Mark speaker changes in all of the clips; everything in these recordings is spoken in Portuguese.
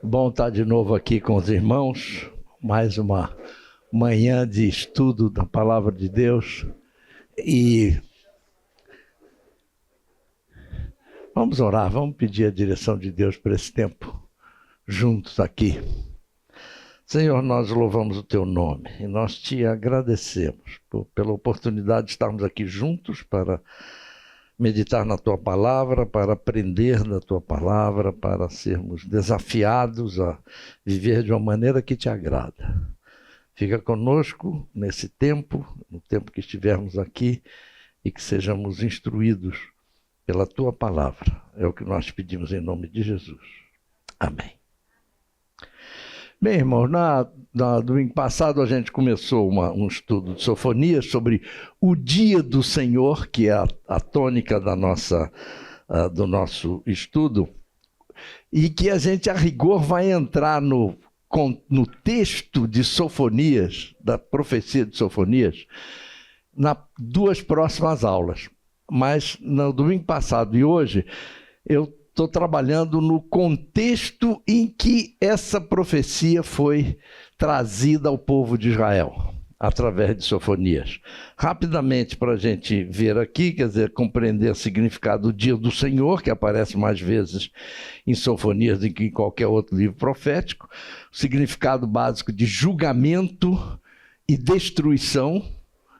Speaker 1: Bom estar de novo aqui com os irmãos, mais uma manhã de estudo da Palavra de Deus. E vamos orar, vamos pedir a direção de Deus para esse tempo, juntos aqui. Senhor, nós louvamos o Teu nome e nós Te agradecemos pela oportunidade de estarmos aqui juntos para meditar na Tua Palavra, para aprender da Tua Palavra, para sermos desafiados a viver de uma maneira que Te agrada. Fica conosco nesse tempo, no tempo que estivermos aqui, e que sejamos instruídos pela Tua Palavra. É o que nós pedimos em nome de Jesus. Amém. Bem, irmãos, no domingo passado a gente começou um estudo de Sofonias sobre o dia do Senhor, que é a tônica do nosso estudo, e que a gente, a rigor, vai entrar no texto de Sofonias, da profecia de Sofonias, nas duas próximas aulas. Mas no domingo passado e hoje, eu estou trabalhando no contexto em que essa profecia foi trazida ao povo de Israel, através de Sofonias. Rapidamente, para a gente ver aqui, quer dizer, compreender o significado do dia do Senhor, que aparece mais vezes em Sofonias do que em qualquer outro livro profético, o significado básico de julgamento e destruição,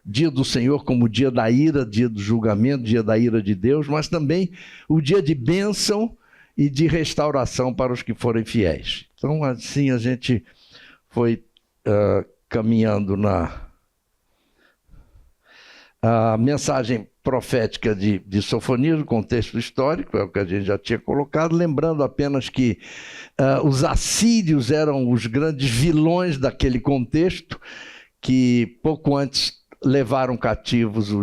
Speaker 1: dia do Senhor como dia da ira, dia do julgamento, dia da ira de Deus, mas também o dia de bênção e de restauração para os que forem fiéis. Então, assim, a gente foi caminhando a mensagem profética de Sofonias, no contexto histórico, é o que a gente já tinha colocado, lembrando apenas que os assírios eram os grandes vilões daquele contexto, que pouco antes levaram cativos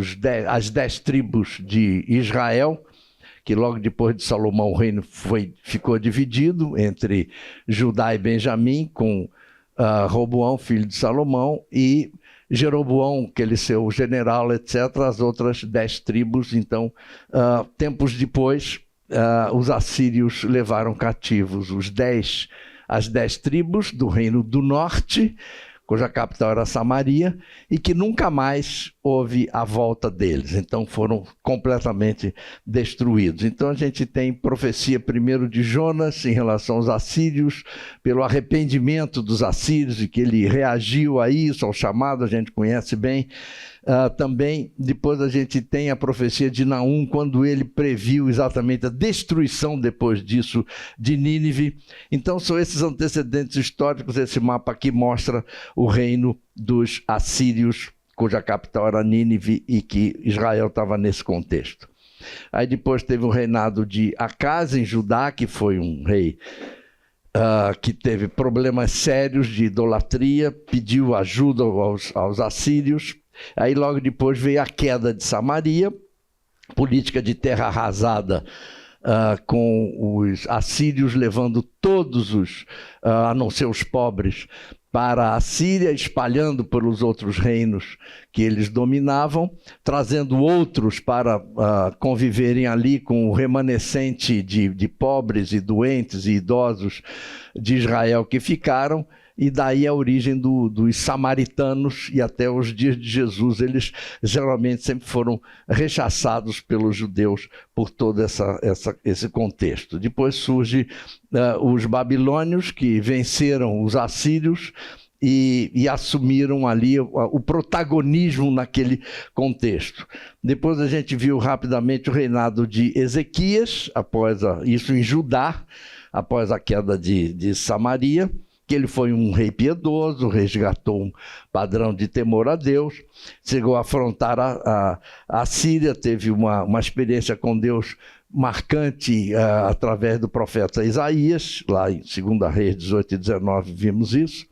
Speaker 1: as 10 tribos de Israel, que logo depois de Salomão o reino ficou dividido entre Judá e Benjamim, com Roboão, filho de Salomão, e Jeroboão, aquele seu general, etc., as outras 10 tribos. Então, tempos depois, os assírios levaram cativos as 10 tribos do reino do norte, cuja capital era Samaria, e que nunca mais houve a volta deles. Então foram completamente destruídos. Então a gente tem profecia primeiro de Jonas em relação aos assírios, pelo arrependimento dos assírios e que ele reagiu a isso, ao chamado, a gente conhece bem. Também depois a gente tem a profecia de Naum, quando ele previu exatamente a destruição depois disso de Nínive. Então são esses antecedentes históricos. Esse mapa aqui mostra o reino dos assírios, cuja capital era Nínive, e que Israel estava nesse contexto. Aí depois teve o reinado de Acaz em Judá, que foi um rei que teve problemas sérios de idolatria, pediu ajuda aos assírios. Aí logo depois veio a queda de Samaria, política de terra arrasada, com os assírios levando todos a não ser os pobres, para a Síria, espalhando pelos outros reinos que eles dominavam, trazendo outros para conviverem ali com o remanescente de pobres e doentes e idosos de Israel que ficaram. E daí a origem dos samaritanos, e até os dias de Jesus, eles geralmente sempre foram rechaçados pelos judeus por todo esse contexto. Depois surge os babilônios, que venceram os assírios e assumiram ali o protagonismo naquele contexto. Depois a gente viu rapidamente o reinado de Ezequias, isso em Judá, após a queda de Samaria, que ele foi um rei piedoso, resgatou um padrão de temor a Deus, chegou a afrontar a Síria, teve uma experiência com Deus marcante através do profeta Isaías, lá em 2 Reis 18 e 19 vimos isso,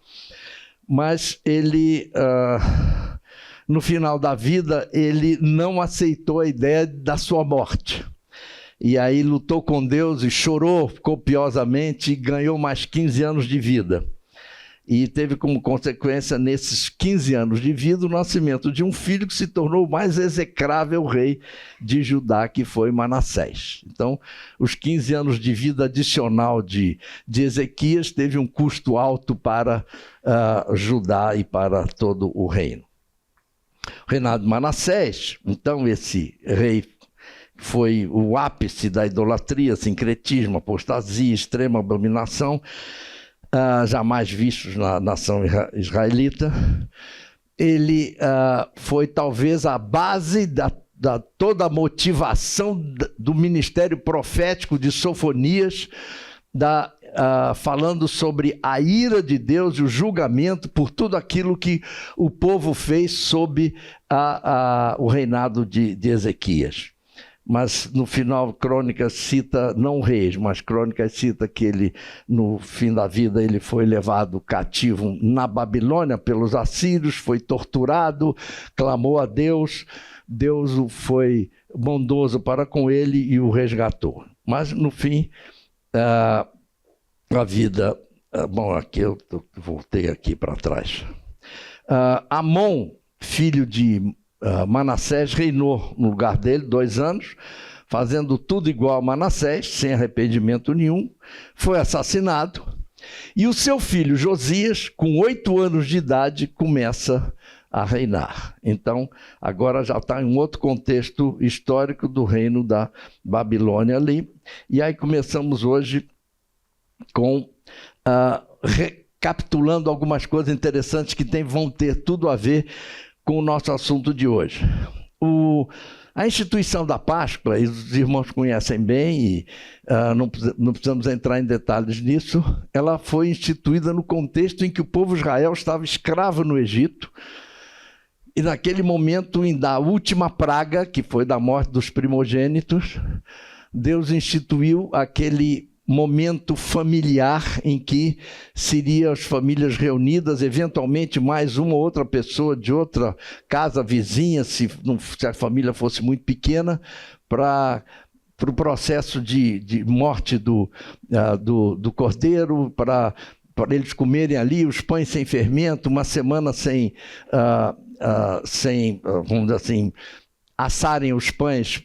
Speaker 1: mas ele, no final da vida, ele não aceitou a ideia da sua morte. E aí lutou com Deus e chorou copiosamente e ganhou mais 15 anos de vida. e teve como consequência, nesses 15 anos de vida, o nascimento de um filho que se tornou o mais execrável rei de Judá, que foi Manassés. Então, os 15 anos de vida adicional de Ezequias teve um custo alto para Judá e para todo o reino. O reinado de Manassés, então esse rei foi o ápice da idolatria, sincretismo, apostasia, extrema abominação, jamais vistos na nação israelita. Ele foi talvez a base da toda a motivação do ministério profético de Sofonias, falando sobre a ira de Deus e o julgamento por tudo aquilo que o povo fez sob o reinado de Ezequias. Mas no final, Crônicas cita, não Reis, mas Crônicas cita que ele, no fim da vida, ele foi levado cativo na Babilônia pelos assírios, foi torturado, clamou a Deus, Deus foi bondoso para com ele e o resgatou. Mas no fim, a vida... bom, aqui eu voltei aqui para trás. Amon, filho de Manassés, reinou no lugar dele 2 anos, fazendo tudo igual a Manassés, sem arrependimento nenhum, foi assassinado, e o seu filho Josias, com 8 anos de idade, começa a reinar. Então, agora já está em um outro contexto histórico do reino da Babilônia ali, e aí começamos hoje com recapitulando algumas coisas interessantes que vão ter tudo a ver com o nosso assunto de hoje. A instituição da Páscoa, e os irmãos conhecem bem, e não precisamos entrar em detalhes nisso, ela foi instituída no contexto em que o povo de Israel estava escravo no Egito, e naquele momento, da última praga, que foi da morte dos primogênitos, Deus instituiu aquele momento familiar em que seriam as famílias reunidas, eventualmente mais uma ou outra pessoa de outra casa vizinha, se a família fosse muito pequena, para o processo de morte do cordeiro, para eles comerem ali os pães sem fermento, uma semana sem vamos dizer assim, assarem os pães,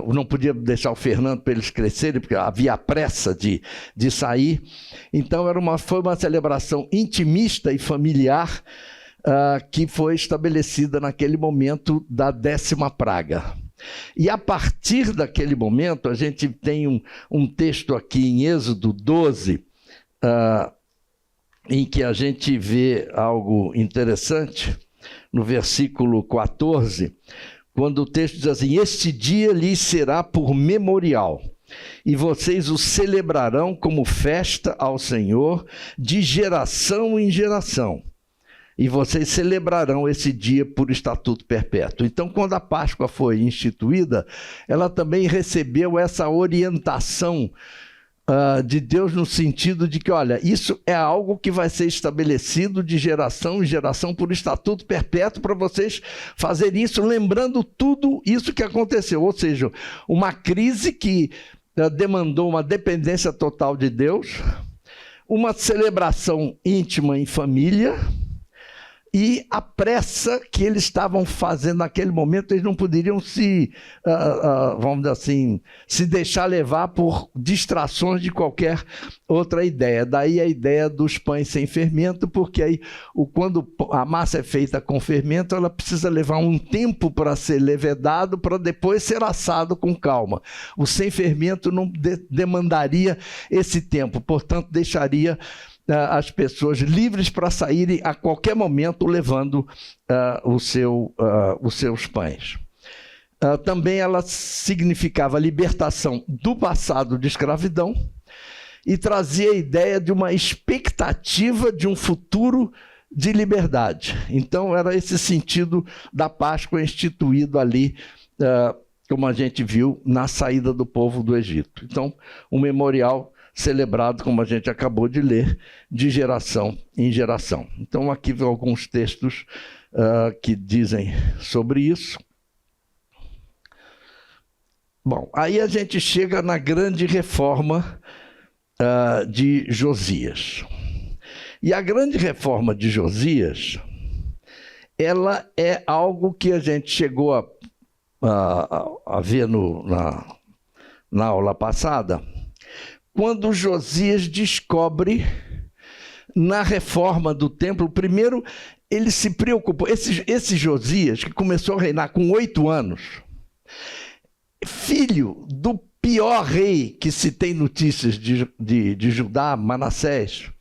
Speaker 1: não podia deixar o Fernando para eles crescerem, porque havia pressa de sair. Então foi uma celebração intimista e familiar que foi estabelecida naquele momento da 10ª praga. E a partir daquele momento, a gente tem um texto aqui em Êxodo 12, em que a gente vê algo interessante, no versículo 14, quando o texto diz assim: este dia lhes será por memorial, e vocês o celebrarão como festa ao Senhor de geração em geração. E vocês celebrarão esse dia por estatuto perpétuo. Então, quando a Páscoa foi instituída, ela também recebeu essa orientação de Deus, no sentido de que, olha, isso é algo que vai ser estabelecido de geração em geração por estatuto perpétuo, para vocês fazerem isso, lembrando tudo isso que aconteceu. Ou seja, uma crise que demandou uma dependência total de Deus, uma celebração íntima em família, e a pressa que eles estavam fazendo naquele momento, eles não poderiam vamos dizer assim, se deixar levar por distrações de qualquer outra ideia. Daí a ideia dos pães sem fermento, porque aí quando a massa é feita com fermento, ela precisa levar um tempo para ser levedado, para depois ser assado com calma. O sem fermento não demandaria esse tempo, portanto deixaria as pessoas livres para saírem a qualquer momento levando os seus pães. Também ela significava a libertação do passado de escravidão e trazia a ideia de uma expectativa de um futuro de liberdade. Então era esse sentido da Páscoa instituído ali, como a gente viu, na saída do povo do Egito. Então, um memorial celebrado, como a gente acabou de ler, de geração em geração. Então, aqui vem alguns textos que dizem sobre isso. Bom, aí a gente chega na grande reforma de Josias. E a grande reforma de Josias, ela é algo que a gente chegou a ver na aula passada, quando Josias descobre, na reforma do templo, primeiro ele se preocupou, esse Josias, que começou a reinar com 8 anos, filho do pior rei que se tem notícias de Judá, Manassés,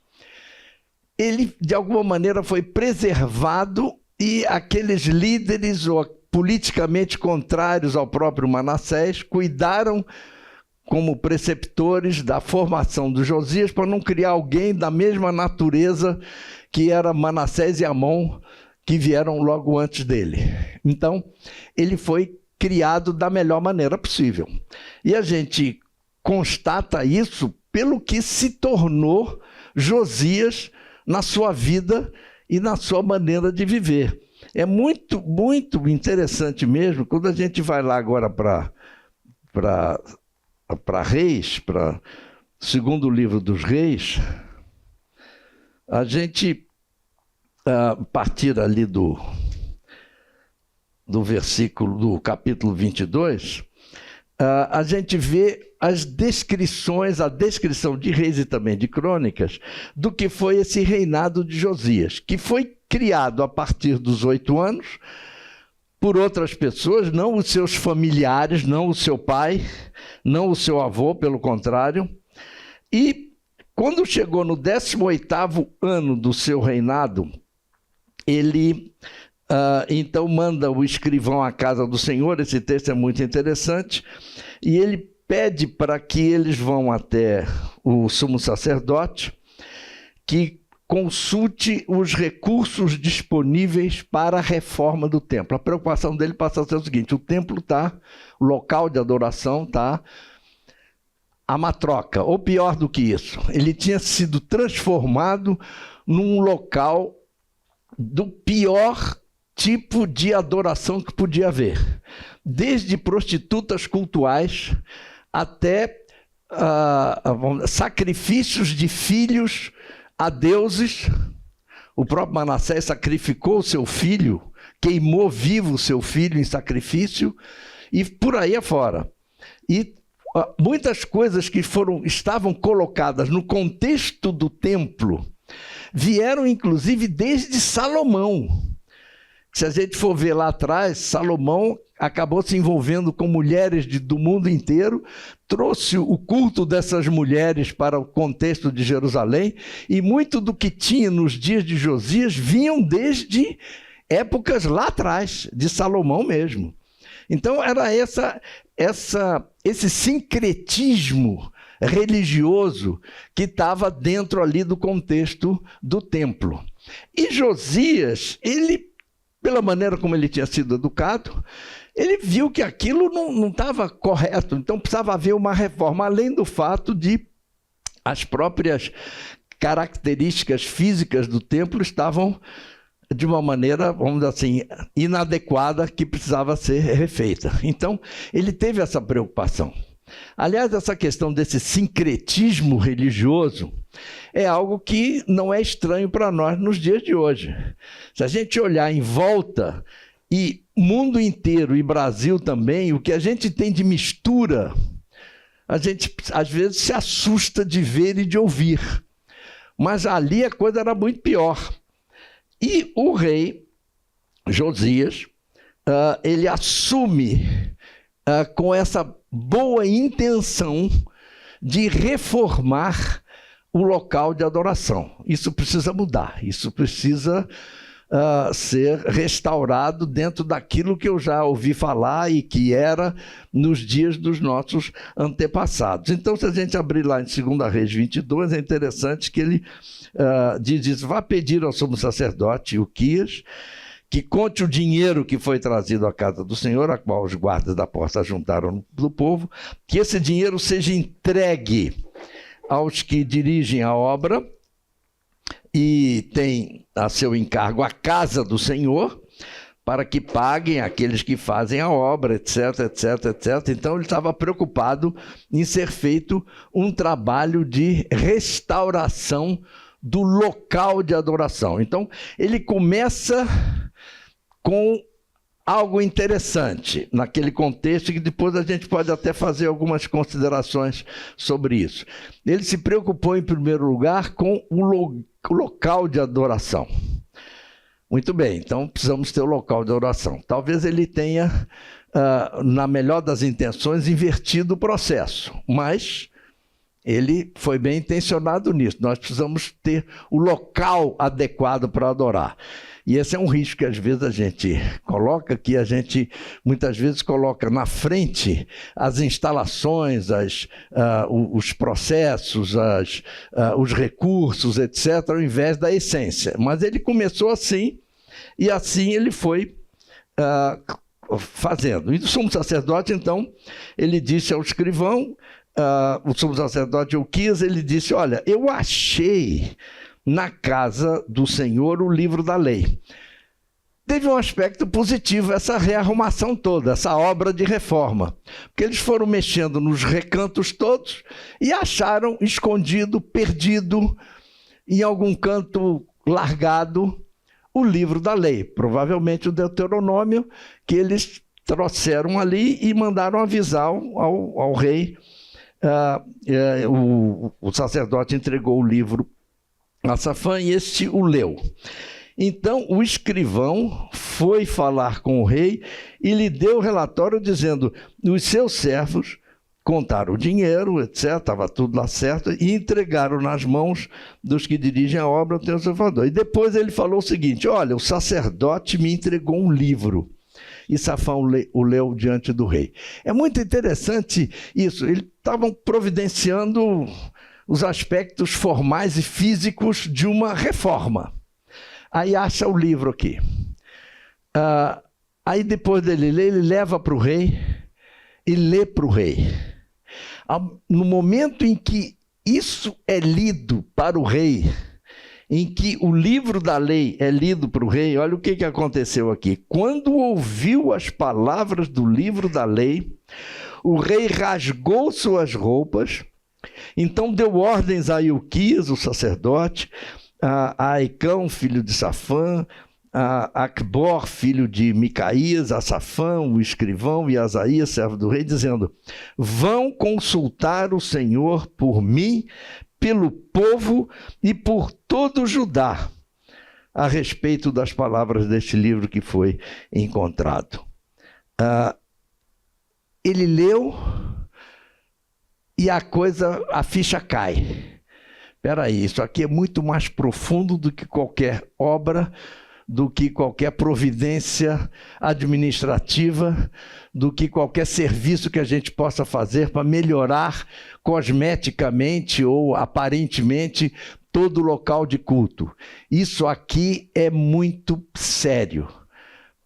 Speaker 1: ele, de alguma maneira, foi preservado e aqueles líderes politicamente contrários ao próprio Manassés cuidaram como preceptores da formação do Josias para não criar alguém da mesma natureza que era Manassés e Amon, que vieram logo antes dele. Então, ele foi criado da melhor maneira possível. E a gente constata isso pelo que se tornou Josias na sua vida e na sua maneira de viver. É muito, muito interessante mesmo, quando a gente vai lá agora para Reis, para o segundo livro dos Reis, a gente, a partir ali do versículo, do capítulo 22, a gente vê as descrições, a descrição de Reis e também de Crônicas, do que foi esse reinado de Josias, que foi criado a partir dos 8 anos, por outras pessoas, não os seus familiares, não o seu pai, não o seu avô, pelo contrário. E quando chegou no 18º ano do seu reinado, ele então manda o escrivão à casa do Senhor, esse texto é muito interessante, e ele pede para que eles vão até o sumo sacerdote, que consulte os recursos disponíveis para a reforma do templo. A preocupação dele passa a ser o seguinte: o templo está, o local de adoração está a matroca, ou pior do que isso, ele tinha sido transformado num local do pior tipo de adoração que podia haver, desde prostitutas cultuais até sacrifícios de filhos a deuses. O próprio Manassés sacrificou o seu filho, queimou vivo o seu filho em sacrifício, e por aí afora. E muitas coisas que estavam colocadas no contexto do templo vieram, inclusive, desde Salomão. Se a gente for ver lá atrás, Salomão acabou se envolvendo com mulheres do mundo inteiro, trouxe o culto dessas mulheres para o contexto de Jerusalém, e muito do que tinha nos dias de Josias vinham desde épocas lá atrás, de Salomão mesmo. Então era esse sincretismo religioso que estava dentro ali do contexto do templo. E Josias, ele, pela maneira como ele tinha sido educado, ele viu que aquilo não estava correto, então precisava haver uma reforma, além do fato de as próprias características físicas do templo estavam de uma maneira, vamos dizer assim, inadequada, que precisava ser refeita. Então, ele teve essa preocupação. Aliás, essa questão desse sincretismo religioso é algo que não é estranho para nós nos dias de hoje. Se a gente olhar em volta, e mundo inteiro, e Brasil também, o que a gente tem de mistura, a gente às vezes se assusta de ver e de ouvir. Mas ali a coisa era muito pior. E o rei Josias, ele assume com essa boa intenção de reformar o local de adoração. Isso precisa mudar, isso precisa ser restaurado dentro daquilo que eu já ouvi falar e que era nos dias dos nossos antepassados. Então, se a gente abrir lá em 2 Reis 22, é interessante que ele diz isso: vá pedir ao sumo sacerdote Uquias que conte o dinheiro que foi trazido à casa do Senhor, a qual os guardas da porta juntaram do povo, que esse dinheiro seja entregue aos que dirigem a obra e tem a seu encargo a casa do Senhor, para que paguem aqueles que fazem a obra, etc, etc, etc. Então ele estava preocupado em ser feito um trabalho de restauração do local de adoração. Então, ele começa com algo interessante naquele contexto, que depois a gente pode até fazer algumas considerações sobre isso. Ele se preocupou, em primeiro lugar, com o local de adoração. Muito bem, então precisamos ter o local de adoração. Talvez ele tenha, na melhor das intenções, invertido o processo, mas ele foi bem intencionado nisso. Nós precisamos ter o local adequado para adorar. E esse é um risco que às vezes a gente coloca, que a gente muitas vezes coloca na frente as instalações, os processos, os recursos, etc., ao invés da essência. Mas ele começou assim, e assim ele foi fazendo. E o sumo sacerdote, então, ele disse ao escrivão, o sumo sacerdote Ilquias, ele disse: olha, eu achei na casa do Senhor o livro da lei. Teve um aspecto positivo essa rearrumação toda, essa obra de reforma, porque eles foram mexendo nos recantos todos e acharam escondido, perdido, em algum canto largado, o livro da lei, provavelmente o Deuteronômio, que eles trouxeram ali e mandaram avisar ao rei. O sacerdote entregou o livro a Safã e este o leu. Então o escrivão foi falar com o rei e lhe deu o relatório dizendo: os seus servos contaram o dinheiro, etc., estava tudo lá certo, e entregaram nas mãos dos que dirigem a obra do teu Salvador. E depois ele falou o seguinte: olha, o sacerdote me entregou um livro. E Safã o leu diante do rei. É muito interessante isso. Eles estavam providenciando os aspectos formais e físicos de uma reforma. Aí acha o livro aqui. Aí depois dele ler, ele leva para o rei e lê para o rei. No momento em que isso é lido para o rei, em que o livro da lei é lido para o rei, olha o que aconteceu aqui. Quando ouviu as palavras do livro da lei, o rei rasgou suas roupas. Então deu ordens a Ilquias, o sacerdote, a Aicão, filho de Safã, a Acbor, filho de Micaías, a Safã, o escrivão, e a Asaías, servo do rei, dizendo: vão consultar o Senhor por mim, pelo povo e por todo o Judá, a respeito das palavras deste livro que foi encontrado. Ele leu e a ficha cai. Espera aí, isso aqui é muito mais profundo do que qualquer obra, do que qualquer providência administrativa, do que qualquer serviço que a gente possa fazer para melhorar cosmeticamente ou aparentemente todo o local de culto. Isso aqui é muito sério,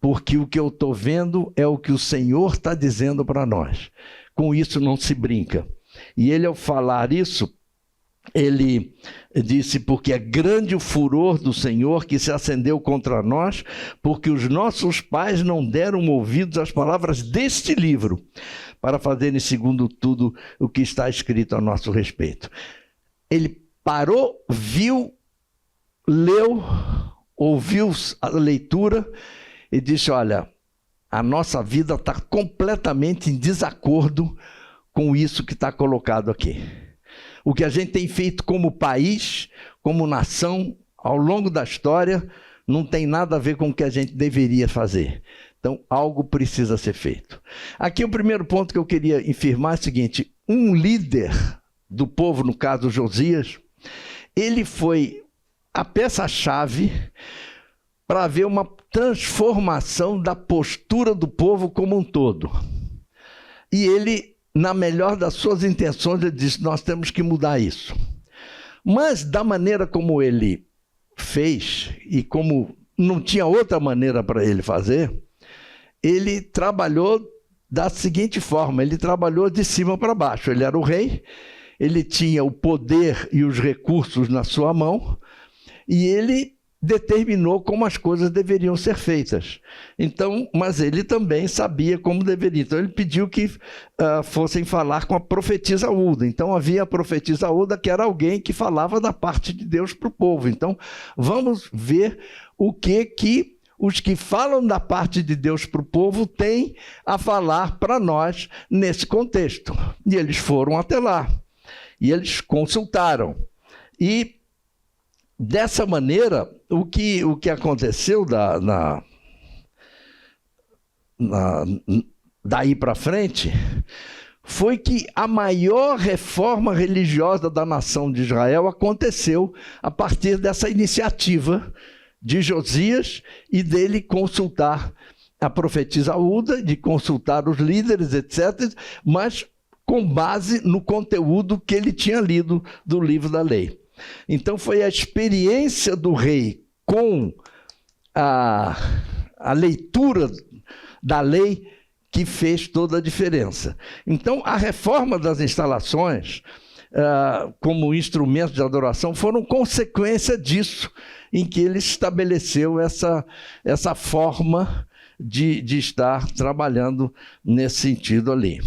Speaker 1: porque o que eu estou vendo é o que o Senhor está dizendo para nós. Com isso não se brinca. E ele, ao falar isso, ele disse: porque é grande o furor do Senhor que se acendeu contra nós, porque os nossos pais não deram ouvidos às palavras deste livro, para fazerem segundo tudo o que está escrito a nosso respeito. Ele parou, viu, leu, ouviu a leitura e disse: olha, a nossa vida está completamente em desacordo com isso que está colocado aqui. O que a gente tem feito como país, como nação, ao longo da história, não tem nada a ver com o que a gente deveria fazer. Então, algo precisa ser feito. Aqui o primeiro ponto que eu queria afirmar é o seguinte: um líder do povo, no caso Josias, ele foi a peça-chave para haver uma transformação da postura do povo como um todo. E ele, na melhor das suas intenções, ele disse: nós temos que mudar isso. Mas da maneira como ele fez, e como não tinha outra maneira para ele fazer, ele trabalhou da seguinte forma: ele trabalhou de cima para baixo. Ele era o rei, ele tinha o poder e os recursos na sua mão, e ele determinou como as coisas deveriam ser feitas. Então, mas ele também sabia como deveria. Então ele pediu que fossem falar com a profetisa Hulda. Então havia a profetisa Hulda, que era alguém que falava da parte de Deus para o povo. Então vamos ver o que os que falam da parte de Deus para o povo têm a falar para nós nesse contexto. E eles foram até lá. E eles consultaram. E dessa maneira, o que aconteceu daí para frente foi que a maior reforma religiosa da nação de Israel aconteceu a partir dessa iniciativa de Josias e dele consultar a profetisa Hulda, de consultar os líderes, etc., mas com base no conteúdo que ele tinha lido do livro da lei. Então foi a experiência do rei com a leitura da lei que fez toda a diferença. Então a reforma das instalações como instrumento de adoração foram consequência disso, em que ele estabeleceu essa forma de estar trabalhando nesse sentido ali.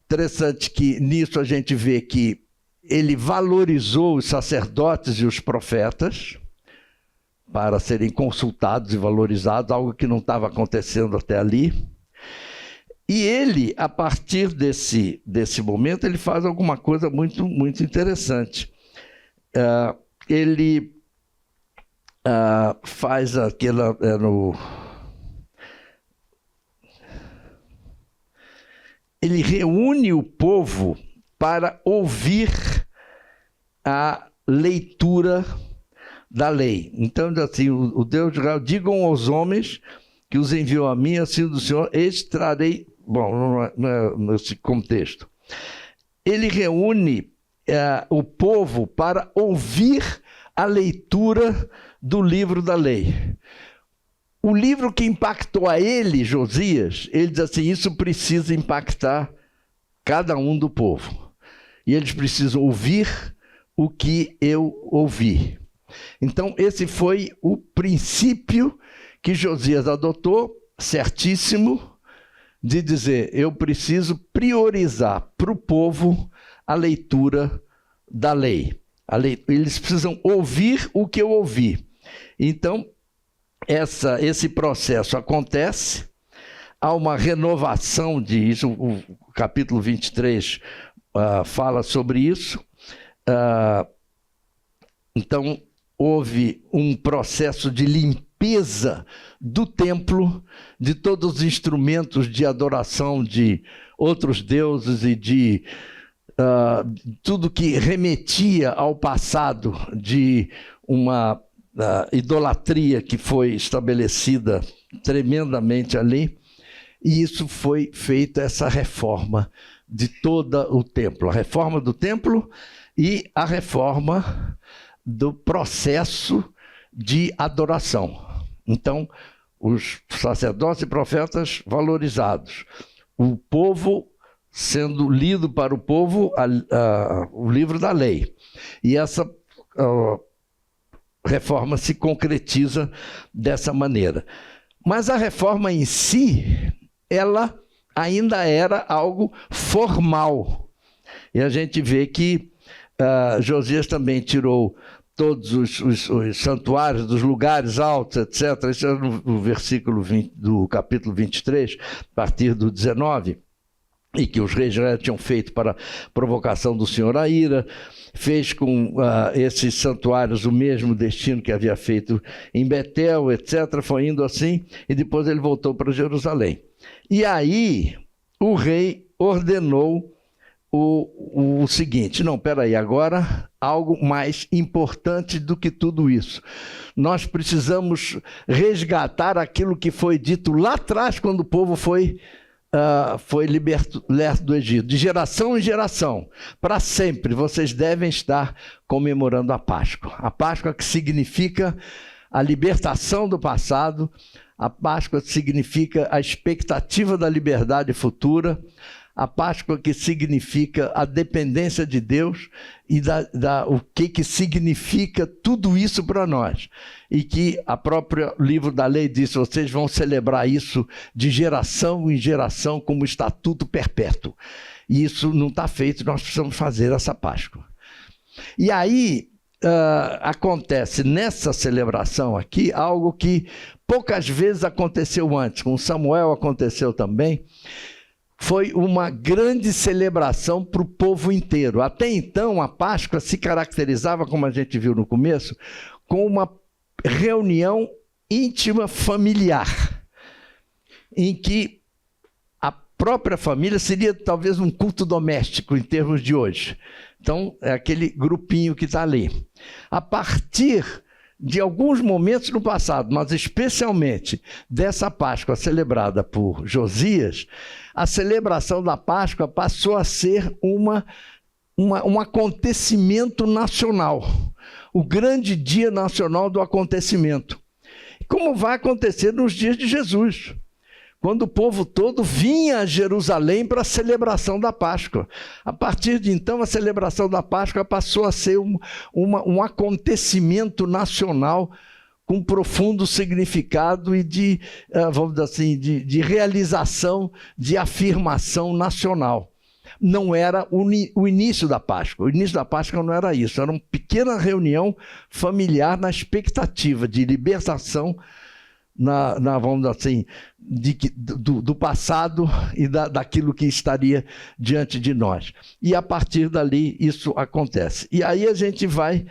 Speaker 1: Interessante que nisso a gente vê que ele valorizou os sacerdotes e os profetas para serem consultados e valorizados, algo que não estava acontecendo até ali. E ele, a partir desse momento, ele faz alguma coisa muito, muito interessante. Ele faz aquela... Ele reúne o povo para ouvir a leitura da lei. Então, assim, o Deus de Israel, digam aos homens que os enviou a mim, assim do Senhor, extrarei... Bom, não é nesse contexto. Ele reúne o povo para ouvir a leitura do livro da lei. O livro que impactou a ele, Josias, ele diz assim, isso precisa impactar cada um do povo. E eles precisam ouvir o que eu ouvi. Então, esse foi o princípio que Josias adotou, certíssimo, de dizer, eu preciso priorizar para o povo a leitura da lei. Eles precisam ouvir o que eu ouvi. Então, esse processo acontece, há uma renovação disso, o capítulo 23 fala sobre isso. Então, houve um processo de limpeza do templo, de todos os instrumentos de adoração de outros deuses e de tudo que remetia ao passado de uma idolatria que foi estabelecida tremendamente ali. E isso foi feita, essa reforma de todo o templo. A reforma do templo e a reforma do processo de adoração. Então, os sacerdotes e profetas valorizados, o povo sendo lido para o povo o livro da lei. E essa reforma se concretiza dessa maneira. Mas a reforma em si, ela ainda era algo formal. E a gente vê que Josias também tirou todos os santuários dos lugares altos, etc. Isso é no versículo 20, do capítulo 23, a partir do 19, e que os reis já tinham feito para provocação do Senhor a ira, fez com esses santuários o mesmo destino que havia feito em Betel, etc. Foi indo assim, e depois ele voltou para Jerusalém. E aí o rei ordenou o seguinte, não, peraí, agora algo mais importante do que tudo isso. Nós precisamos resgatar aquilo que foi dito lá atrás, quando o povo foi liberto do Egito. De geração em geração, para sempre, vocês devem estar comemorando a Páscoa. A Páscoa que significa a libertação do passado, a Páscoa que significa a expectativa da liberdade futura, a Páscoa que significa a dependência de Deus e o que significa tudo isso para nós. E que a própria livro da lei diz, vocês vão celebrar isso de geração em geração como estatuto perpétuo. E isso não está feito, nós precisamos fazer essa Páscoa. E aí acontece nessa celebração aqui algo que poucas vezes aconteceu antes. Com Samuel aconteceu também. Foi uma grande celebração para o povo inteiro. Até então, a Páscoa se caracterizava, como a gente viu no começo, com uma reunião íntima familiar, em que a própria família seria talvez um culto doméstico em termos de hoje. Então, é aquele grupinho que está ali. A partir de alguns momentos no passado, mas especialmente dessa Páscoa celebrada por Josias, a celebração da Páscoa passou a ser um acontecimento nacional, o grande dia nacional do acontecimento, como vai acontecer nos dias de Jesus, quando o povo todo vinha a Jerusalém para a celebração da Páscoa. A partir de então, a celebração da Páscoa passou a ser um acontecimento nacional com profundo significado e vamos dizer assim, de realização, de afirmação nacional. Não era o início da Páscoa. O início da Páscoa não era isso. Era uma pequena reunião familiar na expectativa de libertação, vamos dizer assim, do passado e daquilo que estaria diante de nós. E a partir dali isso acontece. E aí a gente vai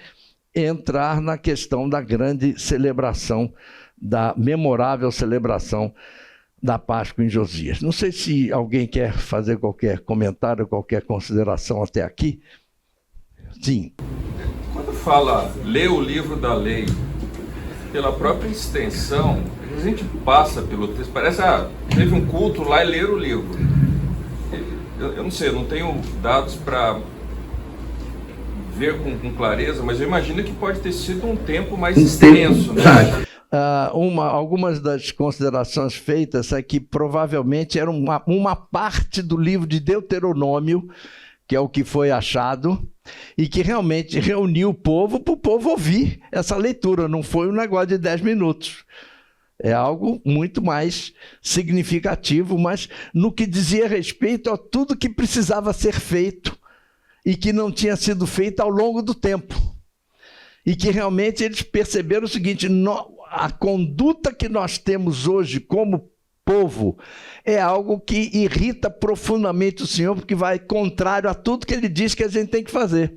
Speaker 1: entrar na questão da grande celebração, da memorável celebração da Páscoa em Josias. Não sei se alguém quer fazer qualquer comentário, qualquer consideração até aqui. Sim.
Speaker 2: Quando fala ler o livro da lei, pela própria extensão, a gente passa pelo texto, parece, teve um culto lá e ler o livro. Eu não sei, eu não tenho dados para ver com clareza, mas eu imagino que pode ter sido um tempo mais extenso, né?
Speaker 1: Algumas das considerações feitas é que provavelmente era uma parte do livro de Deuteronômio, que é o que foi achado, e que realmente reuniu o povo para o povo ouvir essa leitura. Não foi um negócio de 10 minutos. É algo muito mais significativo, mas no que dizia respeito a tudo que precisava ser feito e que não tinha sido feito ao longo do tempo. E que realmente eles perceberam o seguinte: a conduta que nós temos hoje como povo é algo que irrita profundamente o Senhor, porque vai contrário a tudo que Ele diz que a gente tem que fazer.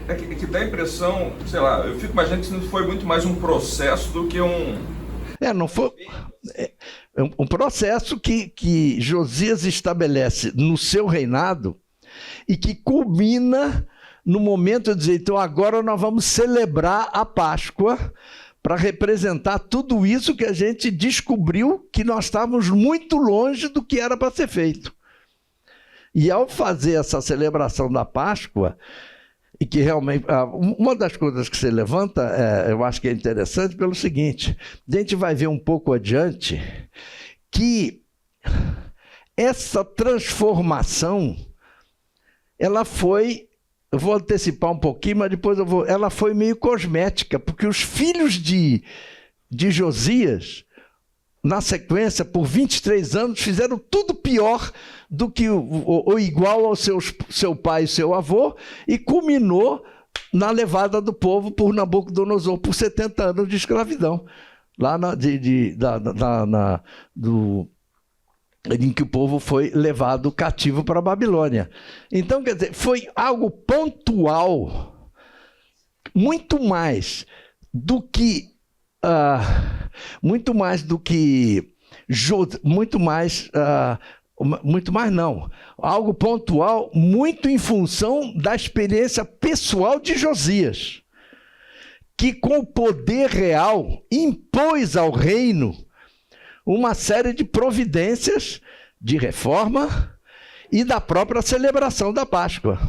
Speaker 2: É que dá a impressão, sei lá, eu fico imaginando que isso foi muito mais um processo do que
Speaker 1: não foi um processo que Josias estabelece no seu reinado e que culmina no momento de dizer, então agora nós vamos celebrar a Páscoa para representar tudo isso que a gente descobriu que nós estávamos muito longe do que era para ser feito. E ao fazer essa celebração da Páscoa, e que realmente, uma das coisas que se levanta, eu acho que é interessante pelo seguinte, a gente vai ver um pouco adiante que essa transformação, ela foi, eu vou antecipar um pouquinho, mas depois ela foi meio cosmética, porque os filhos de Josias, na sequência, por 23 anos, fizeram tudo pior do que o igual ao seu pai e seu avô, e culminou na levada do povo por Nabucodonosor por 70 anos de escravidão, lá em que o povo foi levado cativo para a Babilônia. Então, quer dizer, foi algo pontual, muito mais do que algo pontual, muito em função da experiência pessoal de Josias, que com o poder real impôs ao reino uma série de providências de reforma e da própria celebração da Páscoa,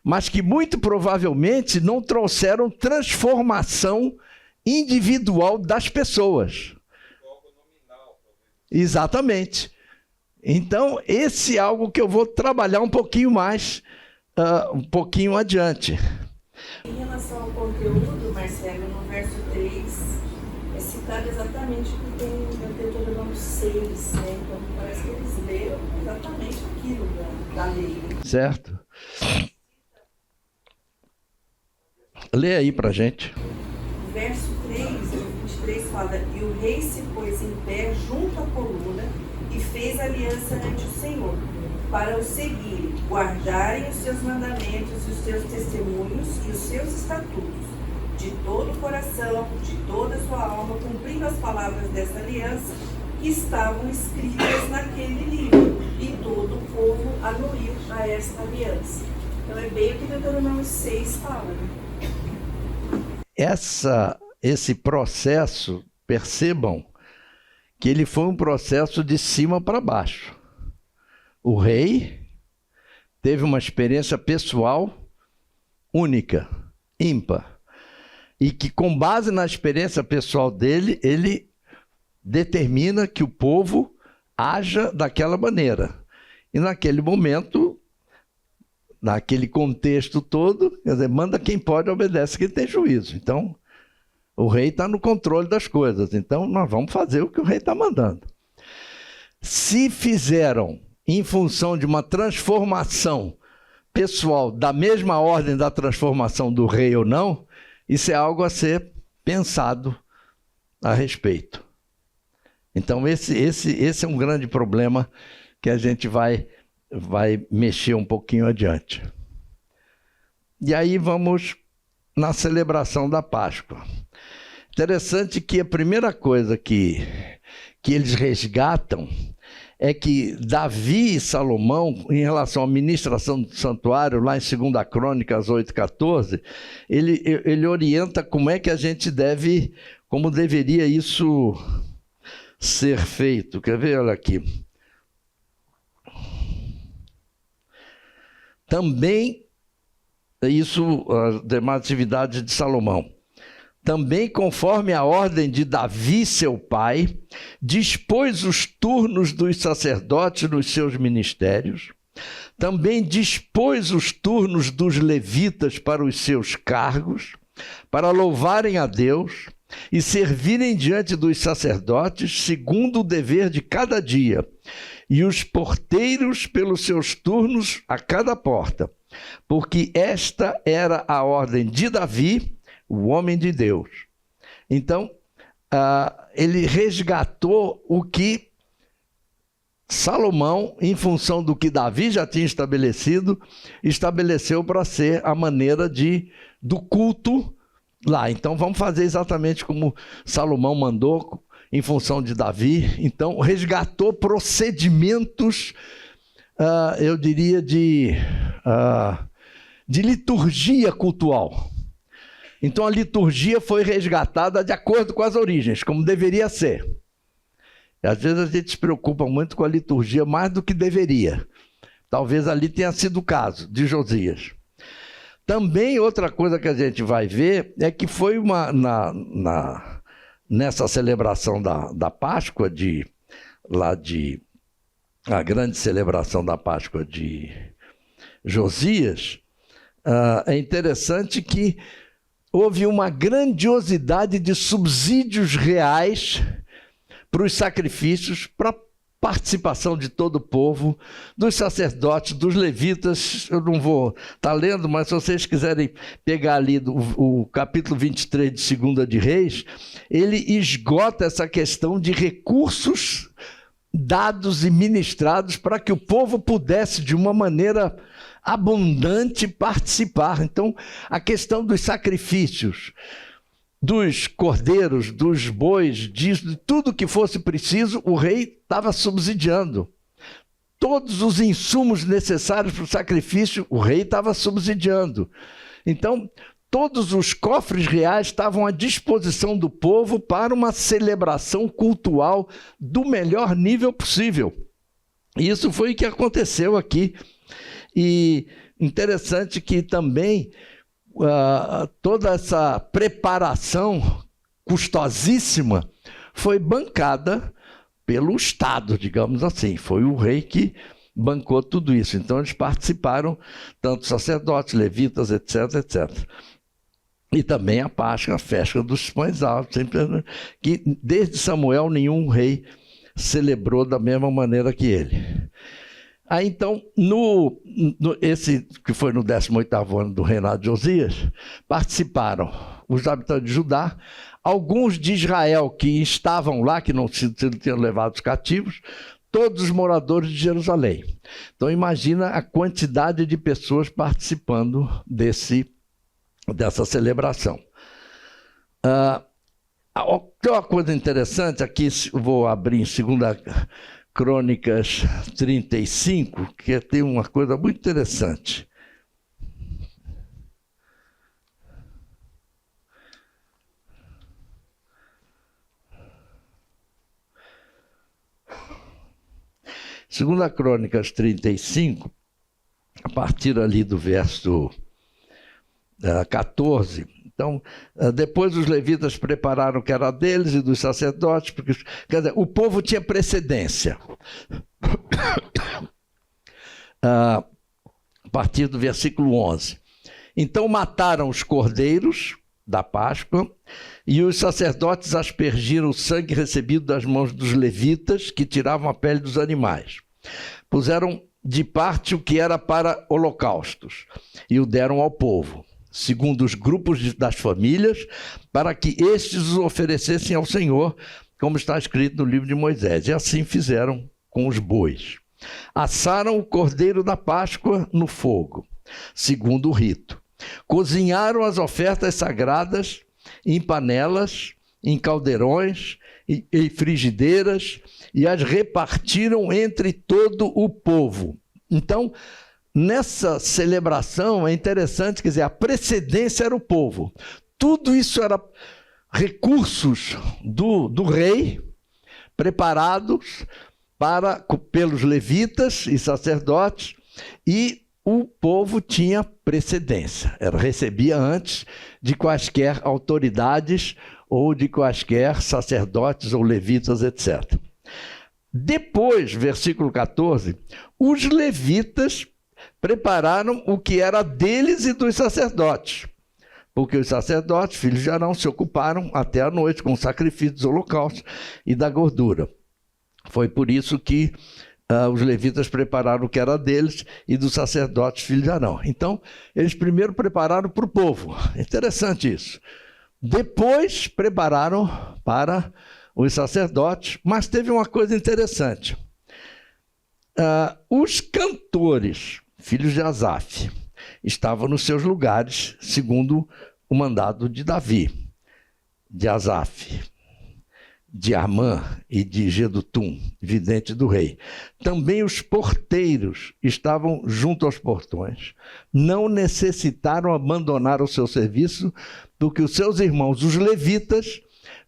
Speaker 1: mas que muito provavelmente não trouxeram transformação individual das pessoas. Exatamente. Então, esse é algo que eu vou trabalhar um pouquinho mais, um pouquinho adiante.
Speaker 3: Em relação ao conteúdo, Marcelo, no verso 3, é citado exatamente o que tem no Deuteronômio 6, né? Então, parece que eles leram exatamente aquilo da lei.
Speaker 1: Certo? Lê aí pra gente.
Speaker 3: Verso 3, o 23 fala: E o rei se pôs em pé junto à coluna e fez aliança ante o Senhor, para o seguirem, guardarem os seus mandamentos e os seus testemunhos e os seus estatutos, de todo o coração, de toda a sua alma, cumprindo as palavras dessa aliança que estavam escritas naquele livro, e todo o povo anuiu a esta aliança. Então é bem o que Deuteronômio 6 fala, né?
Speaker 1: Esse processo, percebam que ele foi um processo de cima para baixo. O rei teve uma experiência pessoal única, ímpar, e que com base na experiência pessoal dele, ele determina que o povo haja daquela maneira. E naquele momento, naquele contexto todo, quer dizer, manda quem pode, obedece quem tem juízo. Então, o rei está no controle das coisas. Então, nós vamos fazer o que o rei está mandando. Se fizeram em função de uma transformação pessoal da mesma ordem da transformação do rei ou não, isso é algo a ser pensado a respeito. Então, esse é um grande problema que a gente vai mexer um pouquinho adiante. E aí vamos na celebração da Páscoa. Interessante que a primeira coisa que eles resgatam é que Davi e Salomão, em relação à ministração do santuário, lá em 2 Crônicas 8:14, ele orienta como é que a gente deve, como deveria isso ser feito. Quer ver? Olha aqui. Também, isso, as demais atividades de Salomão. Também, conforme a ordem de Davi, seu pai, dispôs os turnos dos sacerdotes nos seus ministérios. Também dispôs os turnos dos levitas para os seus cargos, para louvarem a Deus e servirem diante dos sacerdotes, segundo o dever de cada dia, e os porteiros pelos seus turnos a cada porta, porque esta era a ordem de Davi, o homem de Deus. Então, ele resgatou o que Salomão, em função do que Davi já tinha estabelecido, estabeleceu para ser a maneira do culto lá. Então, vamos fazer exatamente como Salomão mandou, em função de Davi. Então, resgatou procedimentos, eu diria, de liturgia cultual. Então, a liturgia foi resgatada de acordo com as origens, como deveria ser. E, às vezes a gente se preocupa muito com a liturgia mais do que deveria. Talvez ali tenha sido o caso de Josias. Também outra coisa que a gente vai ver é que foi nessa celebração da Páscoa, a grande celebração da Páscoa de Josias, é interessante que houve uma grandiosidade de subsídios reais para os sacrifícios, para a participação de todo o povo, dos sacerdotes, dos levitas. Eu não vou estar lendo, mas se vocês quiserem pegar ali o capítulo 23 de 2 de Reis, ele esgota essa questão de recursos dados e ministrados para que o povo pudesse, de uma maneira abundante, participar. Então, a questão dos sacrifícios, dos cordeiros, dos bois, de tudo que fosse preciso, o rei estava subsidiando. Todos os insumos necessários para o sacrifício, o rei estava subsidiando. Então, todos os cofres reais estavam à disposição do povo para uma celebração cultural do melhor nível possível. E isso foi o que aconteceu aqui. E interessante que também toda essa preparação custosíssima foi bancada pelo Estado, digamos assim. Foi o rei que bancou tudo isso. Então eles participaram, tanto sacerdotes, levitas, etc, etc. E também a Páscoa, a festa dos pães altos, sempre, que desde Samuel nenhum rei celebrou da mesma maneira que ele. Aí então, esse que foi no 18º ano do reinado de Josias, participaram os habitantes de Judá, alguns de Israel que estavam lá, que não tinham levado os cativos, todos os moradores de Jerusalém. Então imagina a quantidade de pessoas participando dessa celebração. Tem uma coisa interessante, aqui vou abrir em 2 Crônicas 35, que tem uma coisa muito interessante. Segunda Crônicas 35, a partir ali do verso 14. Então, depois os levitas prepararam o que era deles e dos sacerdotes, porque, quer dizer, o povo tinha precedência. A partir do versículo 11. Então mataram os cordeiros da Páscoa, e os sacerdotes aspergiram o sangue recebido das mãos dos levitas, que tiravam a pele dos animais. Puseram de parte o que era para holocaustos, e o deram ao povo, segundo os grupos das famílias, para que estes os oferecessem ao Senhor, como está escrito no livro de Moisés. E assim fizeram com os bois. Assaram o cordeiro da Páscoa no fogo, segundo o rito. Cozinharam as ofertas sagradas em panelas, em caldeirões e frigideiras, e as repartiram entre todo o povo. Então, nessa celebração é interessante, quer dizer, a precedência era o povo. Tudo isso era recursos do rei, preparados pelos levitas e sacerdotes, e o povo tinha precedência, recebia antes de quaisquer autoridades ou de quaisquer sacerdotes ou levitas, etc. Depois, versículo 14, os levitas prepararam o que era deles e dos sacerdotes, porque os sacerdotes, filhos de Arão, se ocuparam até a noite com o sacrifício dos holocaustos e da gordura. Foi por isso que os levitas prepararam o que era deles e dos sacerdotes, filhos de Arão. Então, eles primeiro prepararam para o povo. Interessante isso. Depois, prepararam para os sacerdotes, mas teve uma coisa interessante. Os cantores, filhos de Asaf, estavam nos seus lugares, segundo o mandado de Davi, de Asaf, de Armã e de Gedutum, vidente do rei. Também os porteiros estavam junto aos portões. Não necessitaram abandonar o seu serviço, porque os seus irmãos, os levitas,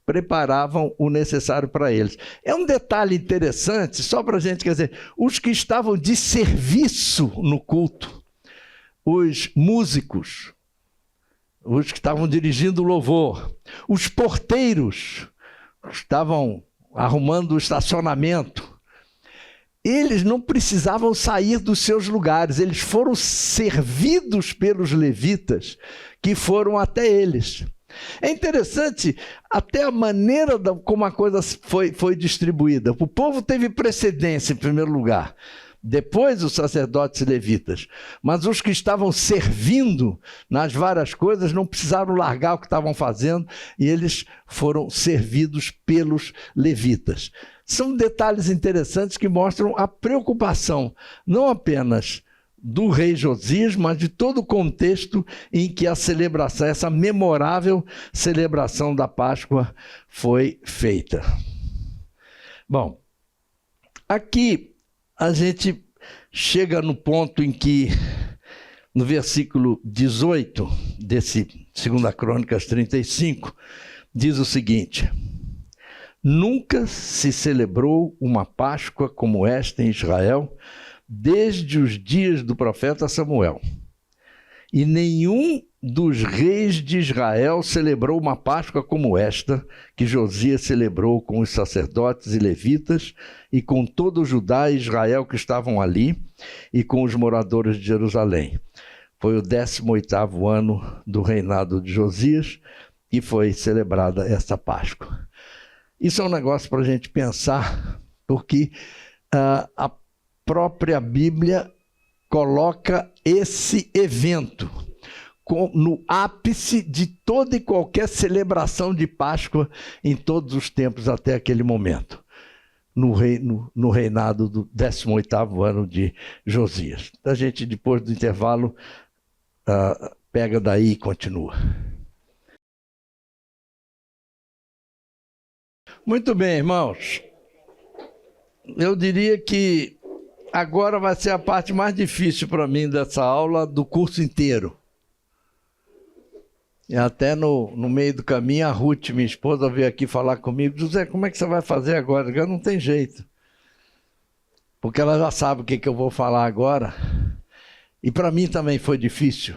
Speaker 1: preparavam o necessário para eles. É um detalhe interessante, só para a gente, quer dizer, os que estavam de serviço no culto, os músicos, os que estavam dirigindo o louvor, os porteiros, estavam arrumando o estacionamento, eles não precisavam sair dos seus lugares, eles foram servidos pelos levitas que foram até eles. É interessante até a maneira como a coisa foi distribuída. O povo teve precedência em primeiro lugar, depois os sacerdotes e levitas, mas os que estavam servindo nas várias coisas não precisaram largar o que estavam fazendo e eles foram servidos pelos levitas. São detalhes interessantes que mostram a preocupação, não apenas do rei Josias, mas de todo o contexto em que a celebração, essa memorável celebração da Páscoa foi feita. Bom, aqui a gente chega no ponto em que, no versículo 18 desse 2 Crônicas 35, diz o seguinte: nunca se celebrou uma Páscoa como esta em Israel, desde os dias do profeta Samuel. E nenhum dos reis de Israel celebrou uma Páscoa como esta, que Josias celebrou com os sacerdotes e levitas, e com todo o Judá e Israel que estavam ali, e com os moradores de Jerusalém. Foi o 18º ano do reinado de Josias, e foi celebrada esta Páscoa. Isso é um negócio para a gente pensar, porque a própria Bíblia coloca esse evento no ápice de toda e qualquer celebração de Páscoa em todos os tempos até aquele momento, no reinado do 18º ano de Josias. A gente, depois do intervalo, pega daí e continua. Muito bem, irmãos. Eu diria que agora vai ser a parte mais difícil para mim dessa aula do curso inteiro. E até no meio do caminho, a Ruth, minha esposa, veio aqui falar comigo: José, como é que você vai fazer agora? Eu digo, não tem jeito. Porque ela já sabe o que eu vou falar agora. E para mim também foi difícil.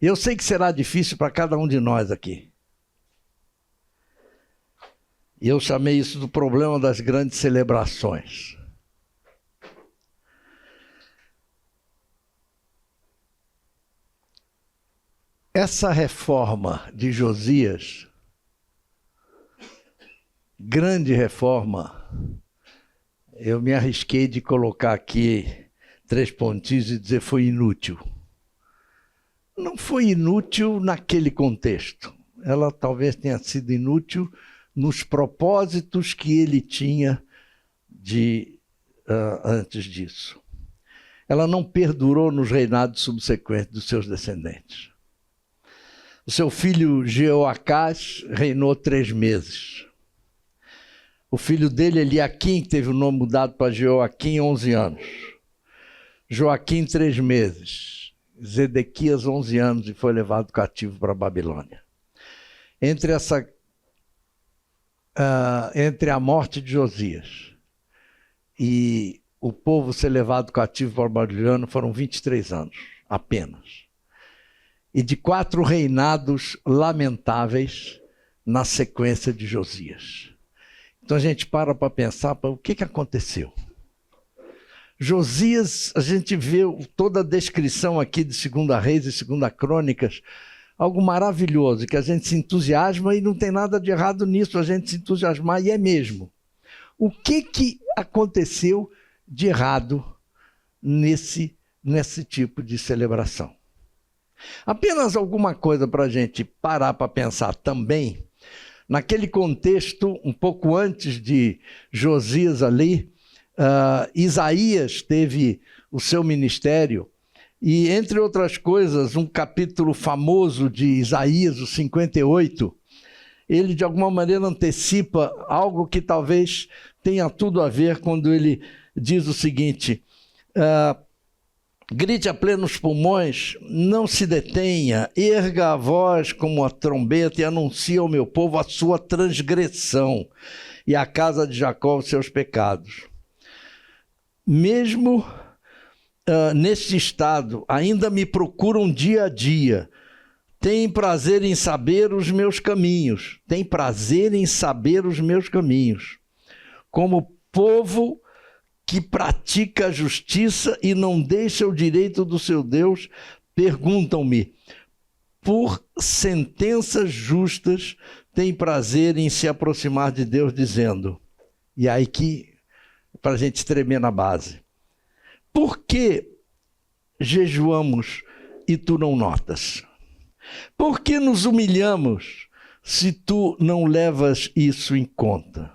Speaker 1: E eu sei que será difícil para cada um de nós aqui. E eu chamei isso do problema das grandes celebrações. Essa reforma de Josias, grande reforma, eu me arrisquei de colocar aqui 3 pontinhos e dizer foi inútil. Não foi inútil naquele contexto. Ela talvez tenha sido inútil nos propósitos que ele tinha antes disso. Ela não perdurou nos reinados subsequentes dos seus descendentes. O seu filho Jeoacás reinou 3 meses. O filho dele, Eliaquim, teve o nome mudado para Jeoaquim, 11 anos. Joaquim, 3 meses. Zedequias, 11 anos, e foi levado cativo para a Babilônia. Entre a morte de Josias e o povo ser levado cativo para a Babilônia foram 23 anos, apenas. E de 4 reinados lamentáveis na sequência de Josias. Então a gente para pensar, o que aconteceu? Josias, a gente vê toda a descrição aqui de 2 Reis e 2 Crônicas, algo maravilhoso, que a gente se entusiasma e não tem nada de errado nisso, a gente se entusiasmar, e é mesmo. O que aconteceu de errado nesse tipo de celebração? Apenas alguma coisa para a gente parar para pensar também. Naquele contexto, um pouco antes de Josias ali, Isaías teve o seu ministério, e, entre outras coisas, um capítulo famoso de Isaías, o 58, ele de alguma maneira antecipa algo que talvez tenha tudo a ver quando ele diz o seguinte: grite a plenos pulmões, não se detenha, erga a voz como a trombeta e anuncie ao meu povo a sua transgressão e à casa de Jacó os seus pecados. Mesmo neste estado, ainda me procuram dia a dia, têm prazer em saber os meus caminhos, têm prazer em saber os meus caminhos, como povo que pratica a justiça e não deixa o direito do seu Deus, perguntam-me, por sentenças justas, tem prazer em se aproximar de Deus, dizendo, e aí que, para a gente tremer na base, por que jejuamos e tu não notas? Por que nos humilhamos se tu não levas isso em conta?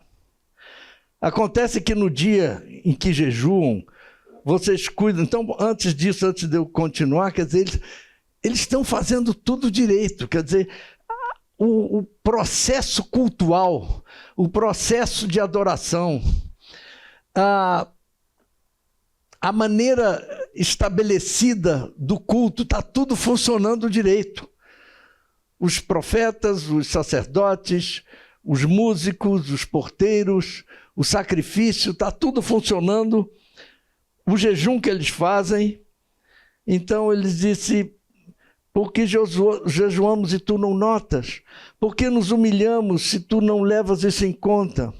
Speaker 1: Acontece que no dia em que jejuam, vocês cuidam. Então, antes disso, antes de eu continuar, quer dizer, eles estão fazendo tudo direito. Quer dizer, o processo cultual, o processo de adoração, a maneira estabelecida do culto, está tudo funcionando direito. Os profetas, os sacerdotes, os músicos, os porteiros, o sacrifício, está tudo funcionando. O jejum que eles fazem. Então eles disse, Por que jejuamos e tu não notas? Por que nos humilhamos se tu não levas isso em conta?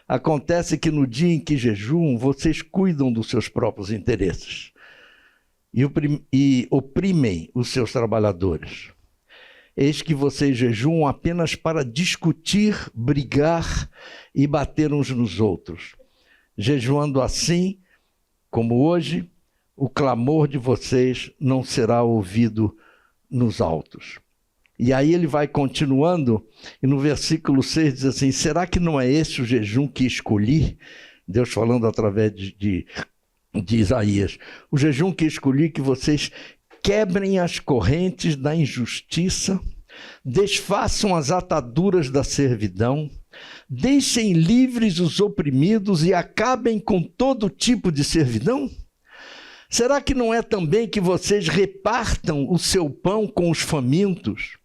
Speaker 1: Acontece que no dia em que jejuam, vocês cuidam dos seus próprios interesses e oprimem os seus trabalhadores. Eis que vocês jejuam apenas para discutir, brigar e bater uns nos outros. Jejuando assim, como hoje, o clamor de vocês não será ouvido nos altos. E aí ele vai continuando, e no versículo 6 diz assim: será que não é esse o jejum que escolhi? Deus falando através de Isaías. O jejum que escolhi, que vocês quebrem as correntes da injustiça, desfaçam as ataduras da servidão, deixem livres os oprimidos e acabem com todo tipo de servidão? Será que não é também que vocês repartam o seu pão com os famintos,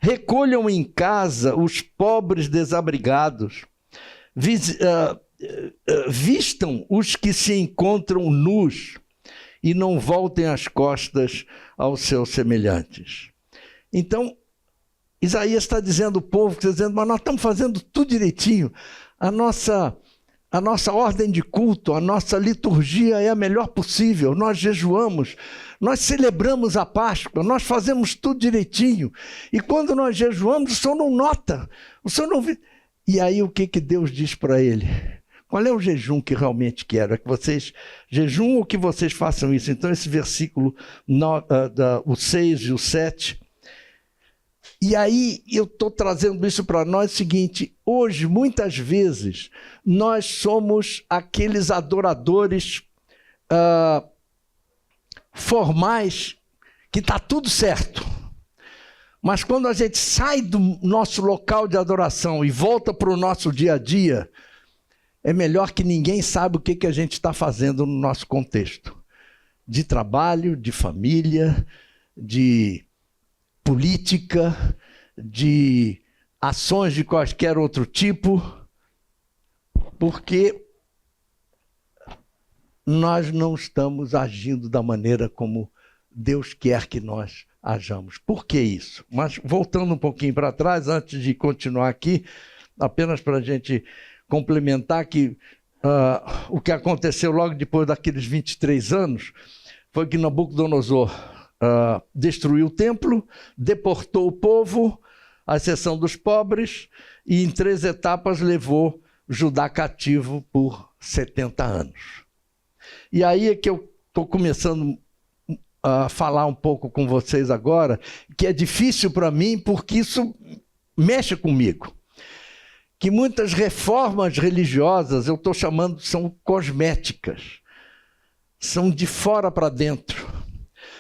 Speaker 1: recolham em casa os pobres desabrigados, vistam os que se encontram nus e não voltem as costas aos seus semelhantes? Então, Isaías está dizendo ao povo, mas nós estamos fazendo tudo direitinho. A nossa ordem de culto, a nossa liturgia é a melhor possível. Nós jejuamos, nós celebramos a Páscoa, nós fazemos tudo direitinho. E quando nós jejuamos, o Senhor não nota, o Senhor não vê. E aí o que Deus diz para ele? Qual é o jejum que realmente quero? É que vocês jejuam ou que vocês façam isso? Então esse versículo, o 6 e o 7... E aí eu estou trazendo isso para nós, o seguinte: hoje, muitas vezes, nós somos aqueles adoradores formais, que está tudo certo. Mas quando a gente sai do nosso local de adoração e volta para o nosso dia a dia, é melhor que ninguém saiba o que a gente está fazendo no nosso contexto. De trabalho, de família, de política, de ações de qualquer outro tipo, porque nós não estamos agindo da maneira como Deus quer que nós hajamos. Por que isso? Mas voltando um pouquinho para trás, antes de continuar aqui, apenas para a gente complementar que o que aconteceu logo depois daqueles 23 anos foi que Nabucodonosor destruiu o templo, deportou o povo, à exceção dos pobres, e em 3 etapas levou Judá cativo por 70 anos. E aí é que eu estou começando a falar um pouco com vocês agora, que é difícil para mim, porque isso mexe comigo. Que muitas reformas religiosas, eu estou chamando, são cosméticas, são de fora para dentro.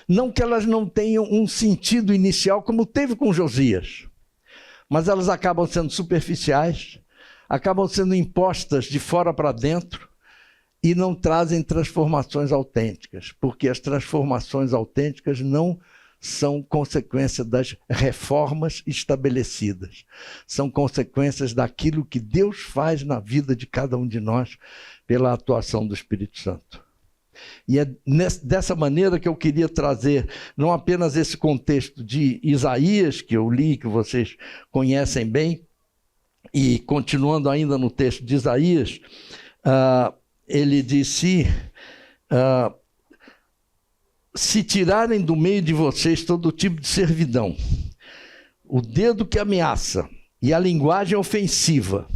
Speaker 1: Não que elas não tenham um sentido inicial, como teve com Josias, mas elas acabam sendo superficiais, acabam sendo impostas de fora para dentro e não trazem transformações autênticas, porque as transformações autênticas não são consequência das reformas estabelecidas, são consequências daquilo que Deus faz na vida de cada um de nós pela atuação do Espírito Santo. E é dessa maneira que eu queria trazer não apenas esse contexto de Isaías, que eu li, que vocês conhecem bem, e continuando ainda no texto de Isaías, ele disse: se tirarem do meio de vocês todo tipo de servidão, o dedo que ameaça e a linguagem ofensiva,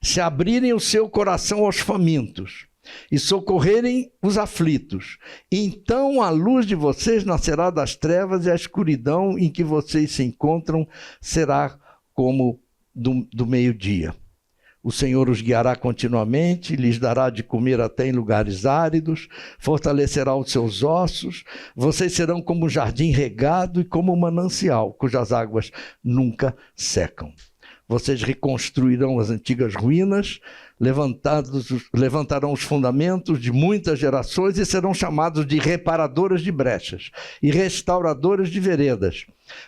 Speaker 1: se abrirem o seu coração aos famintos, e socorrerem os aflitos, então a luz de vocês nascerá das trevas e a escuridão em que vocês se encontram será como do meio-dia. O Senhor os guiará continuamente, lhes dará de comer até em lugares áridos, fortalecerá os seus ossos, vocês serão como um jardim regado e como um manancial, cujas águas nunca secam. Vocês reconstruirão as antigas ruínas, levantarão os fundamentos de muitas gerações e serão chamados de reparadores de brechas e restauradores de veredas,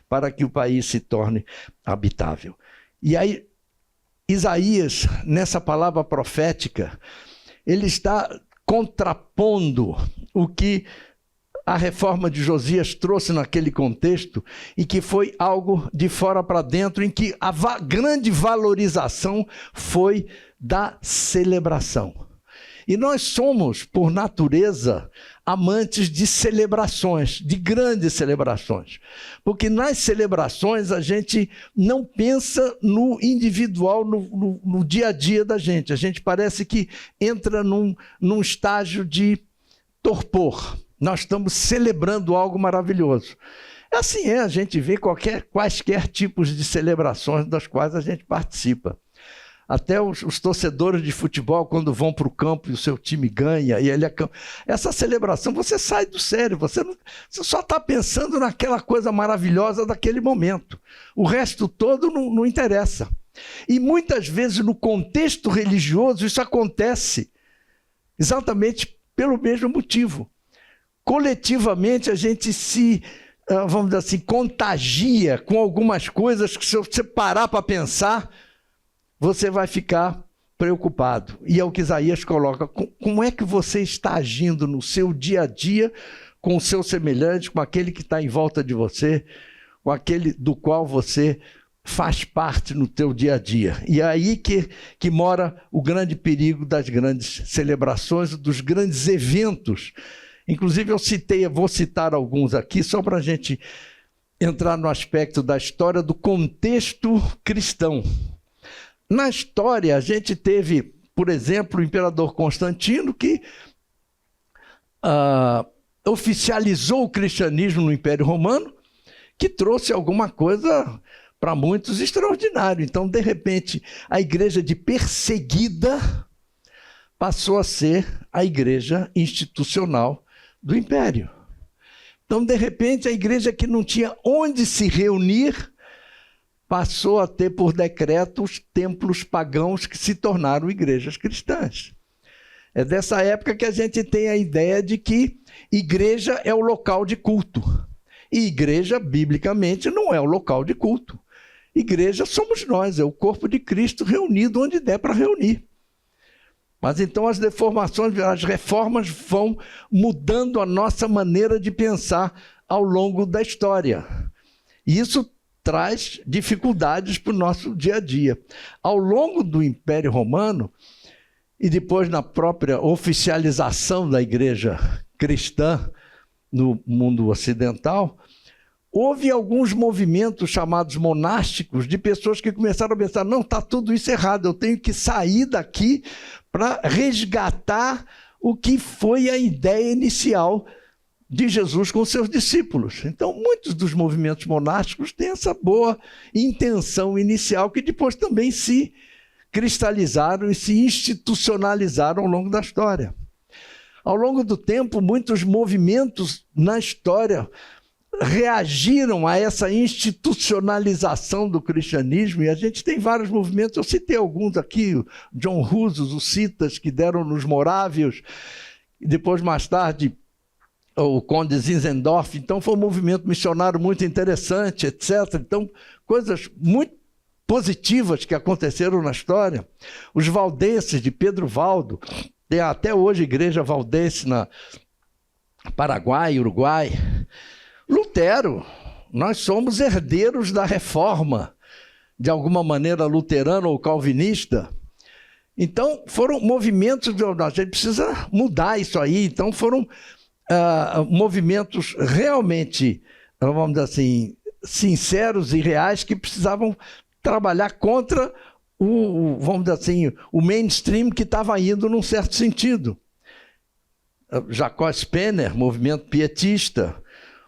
Speaker 1: para que o país se torne habitável. E aí, Isaías, nessa palavra profética, ele está contrapondo o que a reforma de Josias trouxe naquele contexto, e que foi algo de fora para dentro, em que a grande valorização foi da celebração. E nós somos, por natureza, amantes de celebrações, de grandes celebrações. Porque nas celebrações a gente não pensa no individual, no dia a dia da gente. A gente parece que entra num estágio de torpor. Nós estamos celebrando algo maravilhoso. Assim a gente vê quaisquer tipos de celebrações das quais a gente participa. Até os torcedores de futebol, quando vão para o campo e o seu time ganha, e essa celebração, você sai do sério, você só está pensando naquela coisa maravilhosa daquele momento. O resto todo não interessa. E muitas vezes no contexto religioso isso acontece exatamente pelo mesmo motivo. Coletivamente a gente se, vamos dizer assim, contagia com algumas coisas que, se você parar para pensar, você vai ficar preocupado. E é o que Isaías coloca. Como é que você está agindo no seu dia a dia com o seu semelhante, com aquele que está em volta de você, com aquele do qual você faz parte no teu dia a dia? E é aí que mora o grande perigo das grandes celebrações, dos grandes eventos. Inclusive eu vou citar alguns aqui, só para a gente entrar no aspecto da história do contexto cristão. Na história, a gente teve, por exemplo, o imperador Constantino, que oficializou o cristianismo no Império Romano, que trouxe alguma coisa para muitos extraordinário. Então, de repente, a igreja de perseguida passou a ser a igreja institucional do Império. Então, de repente, a igreja que não tinha onde se reunir passou a ter por decreto os templos pagãos que se tornaram igrejas cristãs. É dessa época que a gente tem a ideia de que igreja é o local de culto. E igreja, biblicamente, não é o local de culto. Igreja somos nós, é o corpo de Cristo reunido onde der para reunir. Mas então as reformas vão mudando a nossa maneira de pensar ao longo da história. E isso traz dificuldades para o nosso dia a dia. Ao longo do Império Romano, e depois na própria oficialização da igreja cristã no mundo ocidental, houve alguns movimentos chamados monásticos, de pessoas que começaram a pensar, não, está tudo isso errado, eu tenho que sair daqui para resgatar o que foi a ideia inicial de Jesus com seus discípulos. Então, muitos dos movimentos monásticos têm essa boa intenção inicial, que depois também se cristalizaram e se institucionalizaram ao longo da história. Ao longo do tempo, muitos movimentos na história reagiram a essa institucionalização do cristianismo, e a gente tem vários movimentos, eu citei alguns aqui, o John Hus, os hussitas que deram nos morávios, e depois, mais tarde, o Conde Zinzendorf. Então foi um movimento missionário muito interessante, etc. Então, coisas muito positivas que aconteceram na história. Os valdenses de Pedro Valdo, tem até hoje igreja valdense na Paraguai, Uruguai. Lutero, nós somos herdeiros da reforma, de alguma maneira luterana ou calvinista. Então foram movimentos, a gente precisa mudar isso aí, então foram movimentos realmente, vamos dizer assim, sinceros e reais, que precisavam trabalhar contra vamos dizer assim, o mainstream que estava indo num certo sentido. Jacó Spener, movimento pietista,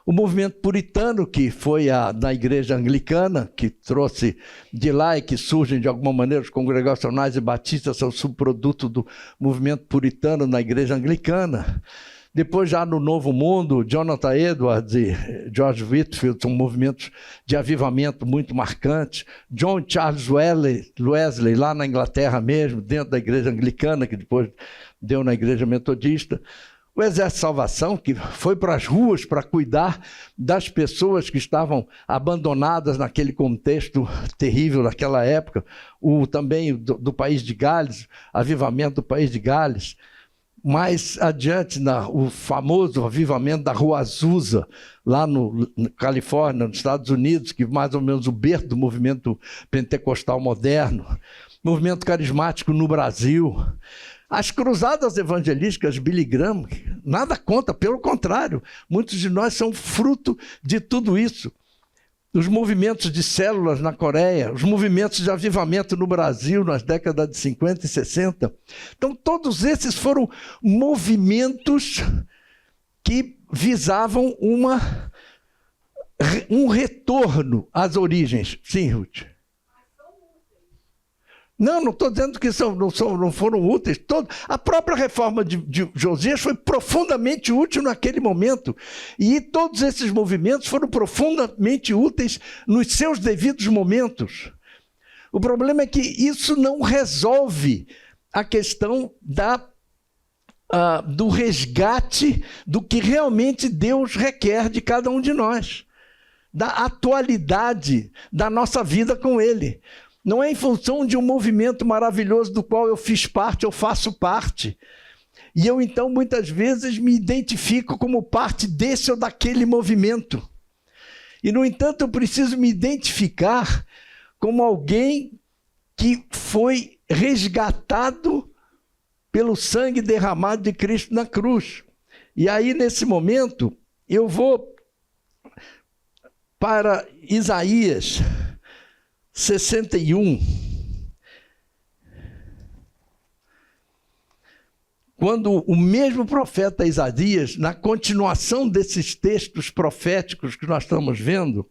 Speaker 1: o movimento puritano, que foi da igreja anglicana, que trouxe de lá e que surgem de alguma maneira os congregacionais e batistas, são subproduto do movimento puritano na igreja anglicana. Depois, já no Novo Mundo, Jonathan Edwards e George Whitefield são movimentos de avivamento muito marcantes. John Charles Wesley, lá na Inglaterra mesmo, dentro da igreja anglicana, que depois deu na igreja metodista. O Exército de Salvação, que foi para as ruas para cuidar das pessoas que estavam abandonadas naquele contexto terrível naquela época. Também do país de Gales, avivamento do país de Gales. mais adiante, o famoso avivamento da Rua Azusa, lá na Califórnia, nos Estados Unidos, que mais ou menos o berço do movimento pentecostal moderno, movimento carismático no Brasil, as cruzadas evangelísticas, Billy Graham, nada contra, pelo contrário, muitos de nós são fruto de tudo isso. Os movimentos de células na Coreia, os movimentos de avivamento no Brasil nas décadas de 50 e 60. Então, todos esses foram movimentos que visavam um retorno às origens. Sim, Ruth. Não estou dizendo que não foram úteis. A própria reforma de Josias foi profundamente útil naquele momento. E todos esses movimentos foram profundamente úteis nos seus devidos momentos. O problema é que isso não resolve a questão do resgate do que realmente Deus requer de cada um de nós. Da atualidade da nossa vida com Ele. Não é em função de um movimento maravilhoso do qual eu fiz parte, eu faço parte. E eu, então, muitas vezes me identifico como parte desse ou daquele movimento. E, no entanto, eu preciso me identificar como alguém que foi resgatado pelo sangue derramado de Cristo na cruz. E aí, nesse momento, eu vou para Isaías 61, quando o mesmo profeta Isaías, na continuação desses textos proféticos que nós estamos vendo,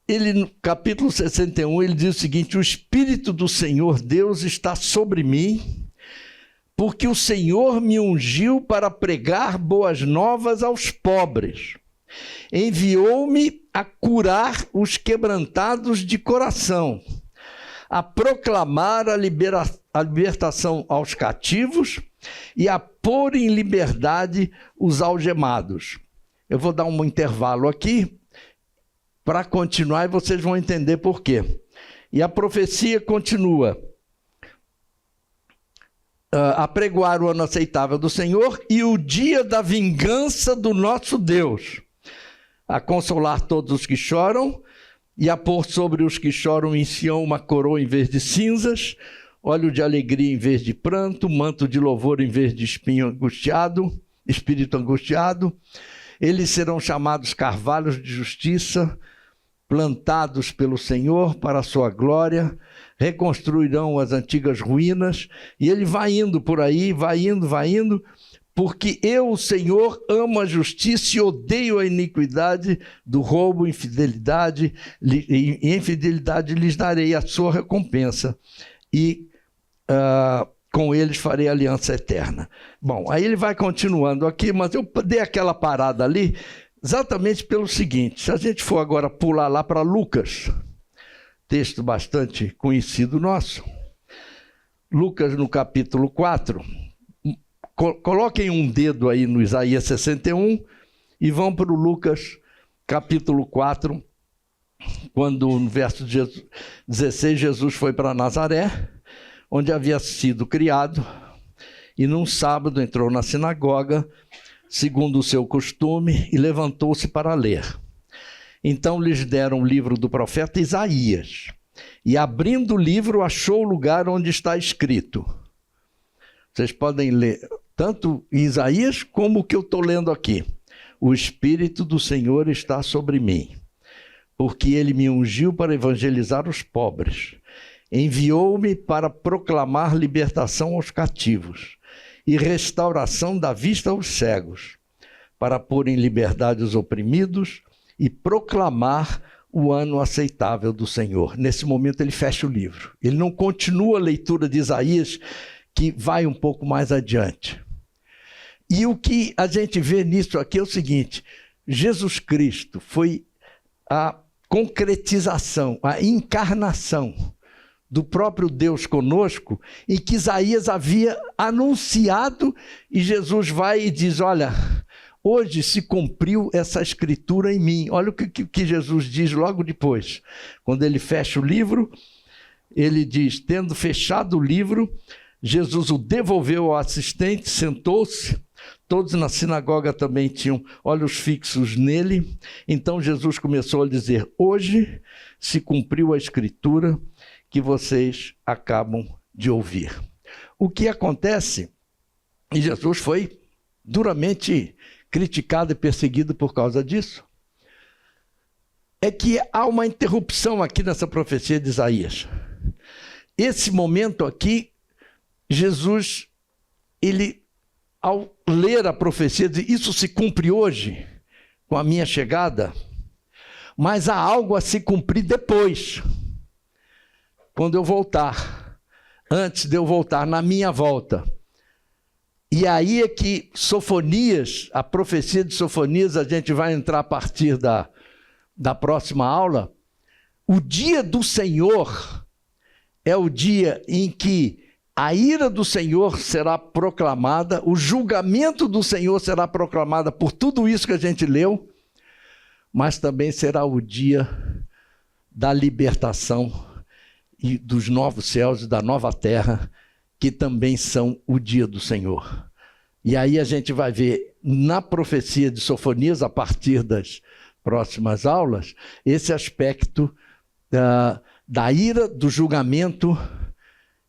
Speaker 1: ele, no capítulo 61, ele diz o seguinte: o Espírito do Senhor Deus está sobre mim, porque o Senhor me ungiu para pregar boas novas aos pobres. Enviou-me a curar os quebrantados de coração, a proclamar a libertação aos cativos e a pôr em liberdade os algemados. Eu vou dar um intervalo aqui para continuar e vocês vão entender por quê. E a profecia continua: apregoar o ano aceitável do Senhor e o dia da vingança do nosso Deus, a consolar todos os que choram e a pôr sobre os que choram em Sião uma coroa em vez de cinzas, óleo de alegria em vez de pranto, manto de louvor em vez de espírito angustiado. Eles serão chamados carvalhos de justiça, plantados pelo Senhor para a sua glória, reconstruirão as antigas ruínas. E ele vai indo por aí, vai indo, porque eu, o Senhor, amo a justiça e odeio a iniquidade, do roubo, infidelidade, e em fidelidade lhes darei a sua recompensa, e com eles farei aliança eterna. Bom, aí ele vai continuando aqui, mas eu dei aquela parada ali, exatamente pelo seguinte: se a gente for agora pular lá para Lucas, texto bastante conhecido nosso, Lucas no capítulo 4, coloquem um dedo aí no Isaías 61 e vão para o Lucas capítulo 4, quando no verso 16 Jesus foi para Nazaré, onde havia sido criado, e num sábado entrou na sinagoga, segundo o seu costume, e levantou-se para ler. Então lhes deram o livro do profeta Isaías, e abrindo o livro achou o lugar onde está escrito. Vocês podem ler tanto Isaías como o que eu estou lendo aqui. O Espírito do Senhor está sobre mim, porque ele me ungiu para evangelizar os pobres. Enviou-me para proclamar libertação aos cativos e restauração da vista aos cegos, para pôr em liberdade os oprimidos e proclamar o ano aceitável do Senhor. Nesse momento ele fecha o livro. Ele não continua a leitura de Isaías, que vai um pouco mais adiante. E o que a gente vê nisso aqui é o seguinte: Jesus Cristo foi a concretização, a encarnação do próprio Deus conosco, em que Isaías havia anunciado, e Jesus vai e diz: olha, hoje se cumpriu essa escritura em mim. Olha o que Jesus diz logo depois. Quando ele fecha o livro, ele diz: tendo fechado o livro, Jesus o devolveu ao assistente, sentou-se. Todos na sinagoga também tinham olhos fixos nele. Então Jesus começou a dizer: hoje se cumpriu a escritura que vocês acabam de ouvir. O que acontece, e Jesus foi duramente criticado e perseguido por causa disso, é que há uma interrupção aqui nessa profecia de Isaías. Esse momento aqui, Jesus, ele, ao ler a profecia, diz: isso se cumpre hoje, com a minha chegada, mas há algo a se cumprir depois, quando eu voltar, antes de eu voltar, na minha volta. E aí é que Sofonias, a profecia de Sofonias, a gente vai entrar a partir da próxima aula. O dia do Senhor é o dia em que a ira do Senhor será proclamada, o julgamento do Senhor será proclamado por tudo isso que a gente leu, mas também será o dia da libertação e dos novos céus e da nova terra, que também são o dia do Senhor. E aí a gente vai ver na profecia de Sofonias, a partir das próximas aulas, esse aspecto da ira, do julgamento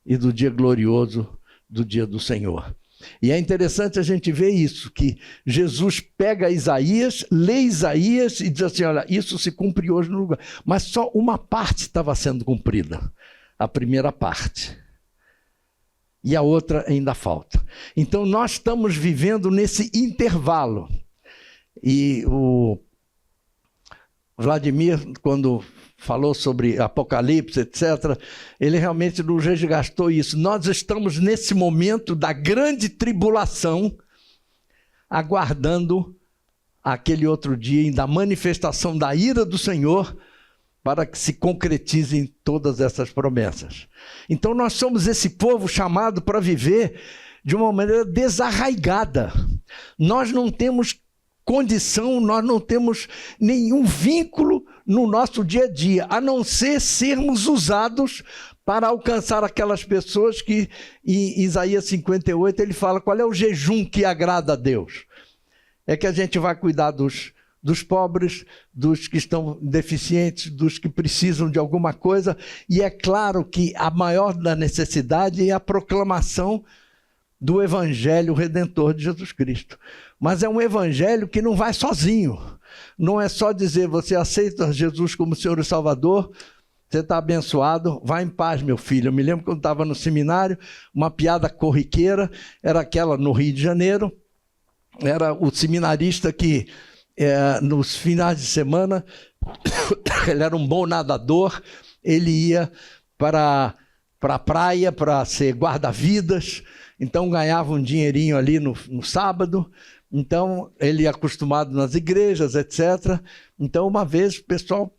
Speaker 1: e do dia glorioso do dia do Senhor. E é interessante a gente ver isso, que Jesus pega Isaías, lê Isaías e diz assim: olha, isso se cumpre hoje no lugar. Mas só uma parte estava sendo cumprida, a primeira parte. E a outra ainda falta. Então nós estamos vivendo nesse intervalo. E o Vladimir, quando falou sobre Apocalipse, etc., ele realmente nos resgatou isso. Nós estamos nesse momento da grande tribulação, aguardando aquele outro dia, da manifestação da ira do Senhor, para que se concretizem todas essas promessas. Então nós somos esse povo chamado para viver de uma maneira desarraigada. Nós não temos condição, nós não temos nenhum vínculo no nosso dia a dia, a não ser sermos usados para alcançar aquelas pessoas que, em Isaías 58, ele fala qual é o jejum que agrada a Deus. É que a gente vai cuidar dos pobres, dos que estão deficientes, dos que precisam de alguma coisa, e é claro que a maior da necessidade é a proclamação do Evangelho Redentor de Jesus Cristo. Mas é um Evangelho que não vai sozinho. Não é só dizer: você aceita Jesus como Senhor e Salvador, você está abençoado, vai em paz, meu filho. Eu me lembro quando estava no seminário, uma piada corriqueira, era aquela no Rio de Janeiro, era o seminarista que, nos finais de semana, ele era um bom nadador, ele ia para a praia para ser guarda-vidas, então ganhava um dinheirinho ali no sábado. Então ele acostumado nas igrejas, etc. Então uma vez o pessoal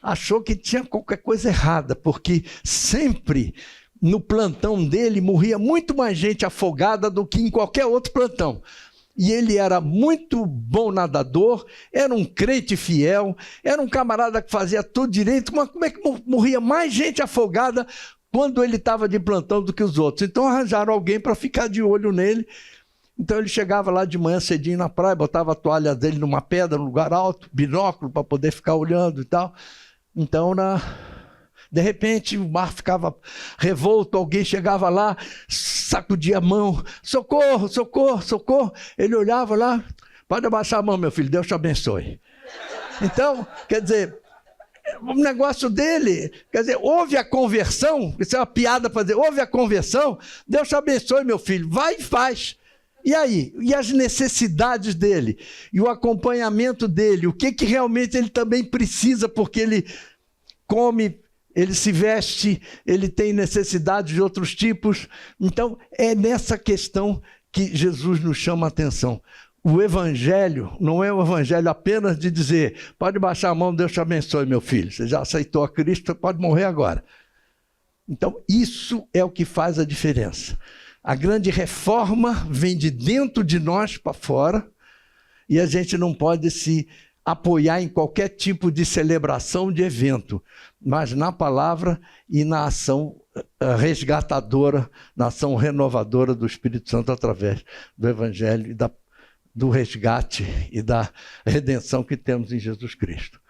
Speaker 1: achou que tinha qualquer coisa errada, porque sempre no plantão dele morria muito mais gente afogada do que em qualquer outro plantão. E ele era muito bom nadador, era um crente fiel, era um camarada que fazia tudo direito, mas como é que morria mais gente afogada quando ele estava de plantão do que os outros? Então arranjaram alguém para ficar de olho nele. Então ele chegava lá de manhã cedinho na praia, botava a toalha dele numa pedra, num lugar alto, binóculo para poder ficar olhando e tal. Então, de repente, o mar ficava revolto, alguém chegava lá, sacudia a mão: socorro, socorro, socorro. Ele olhava lá: pode abaixar a mão, meu filho, Deus te abençoe. Então, quer dizer, o negócio dele, quer dizer, houve a conversão, isso é uma piada para dizer, houve a conversão, Deus te abençoe, meu filho, vai e faz. E aí? E as necessidades dele? E o acompanhamento dele? O que realmente ele também precisa, porque ele come, ele se veste, ele tem necessidades de outros tipos. Então, é nessa questão que Jesus nos chama a atenção. O Evangelho não é o Evangelho apenas de dizer: pode baixar a mão, Deus te abençoe, meu filho. Você já aceitou a Cristo, pode morrer agora. Então, isso é o que faz a diferença. A grande reforma vem de dentro de nós para fora, e a gente não pode se apoiar em qualquer tipo de celebração, de evento, mas na palavra e na ação resgatadora, na ação renovadora do Espírito Santo através do Evangelho e do resgate e da redenção que temos em Jesus Cristo.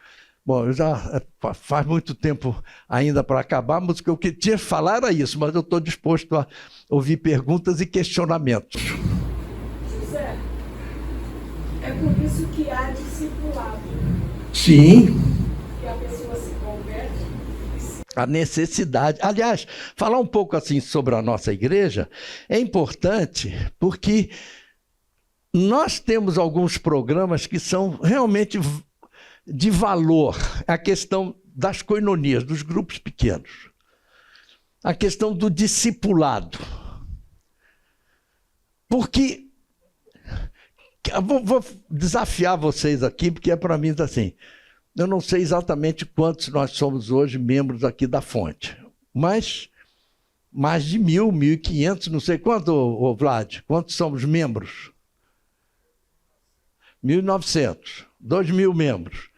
Speaker 1: Bom, eu já faz muito tempo ainda para acabar, mas o que eu tinha que falar era isso, mas eu estou disposto a ouvir perguntas e questionamentos.
Speaker 4: José, é por isso que há discipulado.
Speaker 1: Sim.
Speaker 4: Que a pessoa se converte.
Speaker 1: A necessidade. Aliás, falar um pouco assim sobre a nossa igreja é importante porque nós temos alguns programas que são realmente de valor. A questão das coinonias, dos grupos pequenos. A questão do discipulado. Porque, vou desafiar vocês aqui, porque é para mim assim, eu não sei exatamente quantos nós somos hoje membros aqui da Fonte, mas mais de 1.000, 1.500, não sei quanto, Vlad, quantos somos membros? 1.900, 2.000 membros.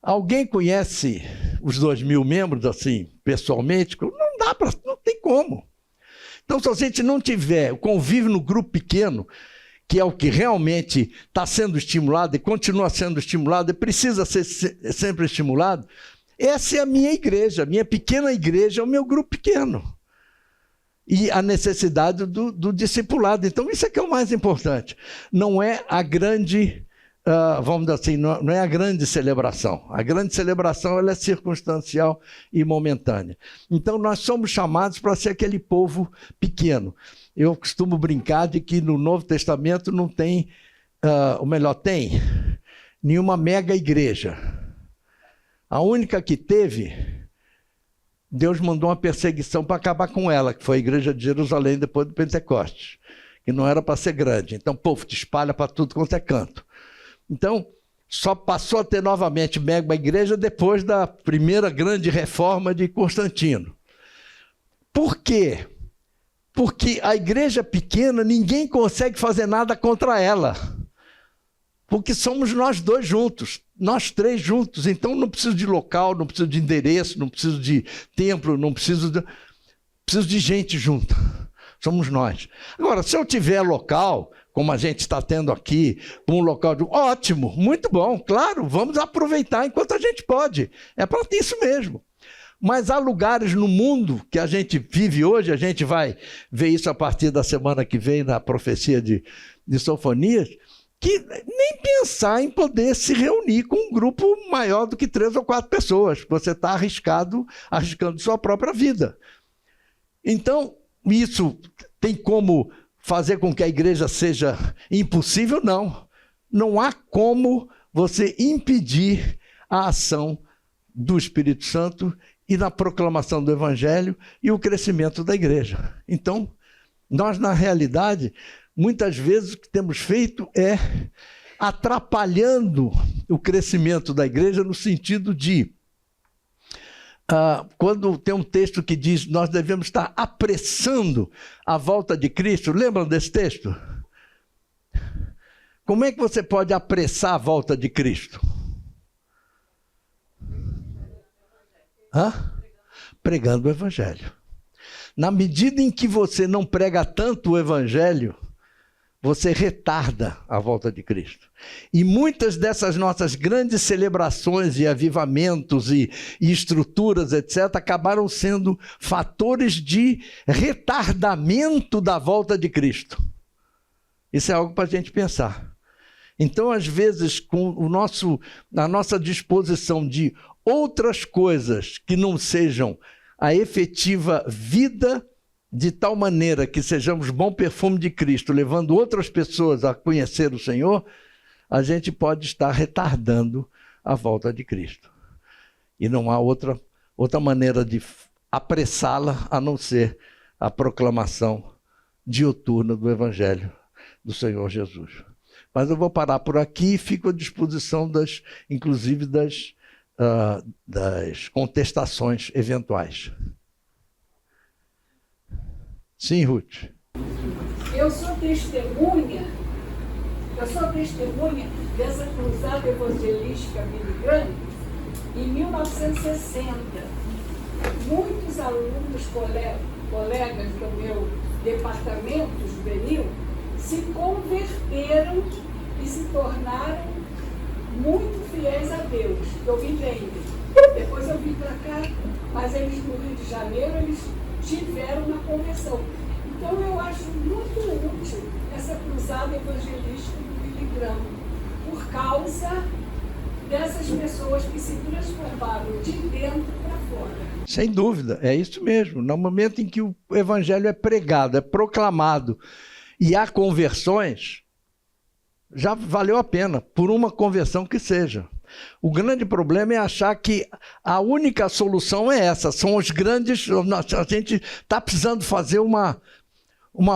Speaker 1: Alguém conhece os 2.000 membros, assim, pessoalmente? Não dá para, não tem como. Então, se a gente não tiver o convívio no grupo pequeno, que é o que realmente está sendo estimulado e continua sendo estimulado e precisa ser sempre estimulado, essa é a minha igreja, a minha pequena igreja é o meu grupo pequeno. E a necessidade do discipulado. Então, isso é que é o mais importante. Não é a grande... vamos dizer assim, não é a grande celebração. A grande celebração ela é circunstancial e momentânea. Então, nós somos chamados para ser aquele povo pequeno. Eu costumo brincar de que no Novo Testamento não tem, ou melhor, tem nenhuma mega igreja. A única que teve, Deus mandou uma perseguição para acabar com ela, que foi a igreja de Jerusalém depois do Pentecostes, que não era para ser grande. Então, povo, te espalha para tudo quanto é canto. Então, só passou a ter novamente mega igreja depois da primeira grande reforma de Constantino. Por quê? Porque a igreja pequena, ninguém consegue fazer nada contra ela. Porque somos nós dois juntos, nós três juntos. Então, não preciso de local, não preciso de endereço, não preciso de templo, não preciso de gente junta. Somos nós. Agora, se eu tiver local... como a gente está tendo aqui, um local de... Ótimo, muito bom, claro, vamos aproveitar enquanto a gente pode. É para isso mesmo. Mas há lugares no mundo que a gente vive hoje, a gente vai ver isso a partir da semana que vem na profecia de Sofonias, que nem pensar em poder se reunir com um grupo maior do que 3 ou 4 pessoas. Você está arriscando sua própria vida. Então, isso tem como... fazer com que a igreja seja impossível? Não. Não há como você impedir a ação do Espírito Santo e na proclamação do Evangelho e o crescimento da igreja. Então, nós, na realidade, muitas vezes o que temos feito é atrapalhando o crescimento da igreja no sentido de... quando tem um texto que diz nós devemos estar apressando a volta de Cristo, lembram desse texto? Como é que você pode apressar a volta de Cristo? Pregando o Evangelho. Na medida em que você não prega tanto o Evangelho, você retarda a volta de Cristo. E muitas dessas nossas grandes celebrações e avivamentos e estruturas, etc., acabaram sendo fatores de retardamento da volta de Cristo. Isso é algo para a gente pensar. Então, às vezes, com a nossa disposição de outras coisas que não sejam a efetiva vida de tal maneira que sejamos bom perfume de Cristo, levando outras pessoas a conhecer o Senhor, a gente pode estar retardando a volta de Cristo. E não há outra maneira de apressá-la a não ser a proclamação diuturna do Evangelho do Senhor Jesus. Mas eu vou parar por aqui e fico à disposição inclusive das contestações eventuais. Sim, Ruth.
Speaker 4: Eu sou testemunha Eu sou testemunha dessa cruzada evangelística Billy Graham em 1960. Muitos alunos, colegas do meu departamento juvenil, se converteram e se tornaram muito fiéis a Deus. Eu vim dele. Depois eu vim para cá, mas eles no Rio de Janeiro, eles tiveram uma conversão. Então eu acho muito útil essa cruzada evangelística do Billy Graham, por causa dessas pessoas que se transformaram de dentro para fora.
Speaker 1: Sem dúvida, é isso mesmo. No momento em que o evangelho é pregado, é proclamado e há conversões, já valeu a pena, por uma conversão que seja. O grande problema é achar que a única solução é essa, são os grandes... A gente está precisando fazer uma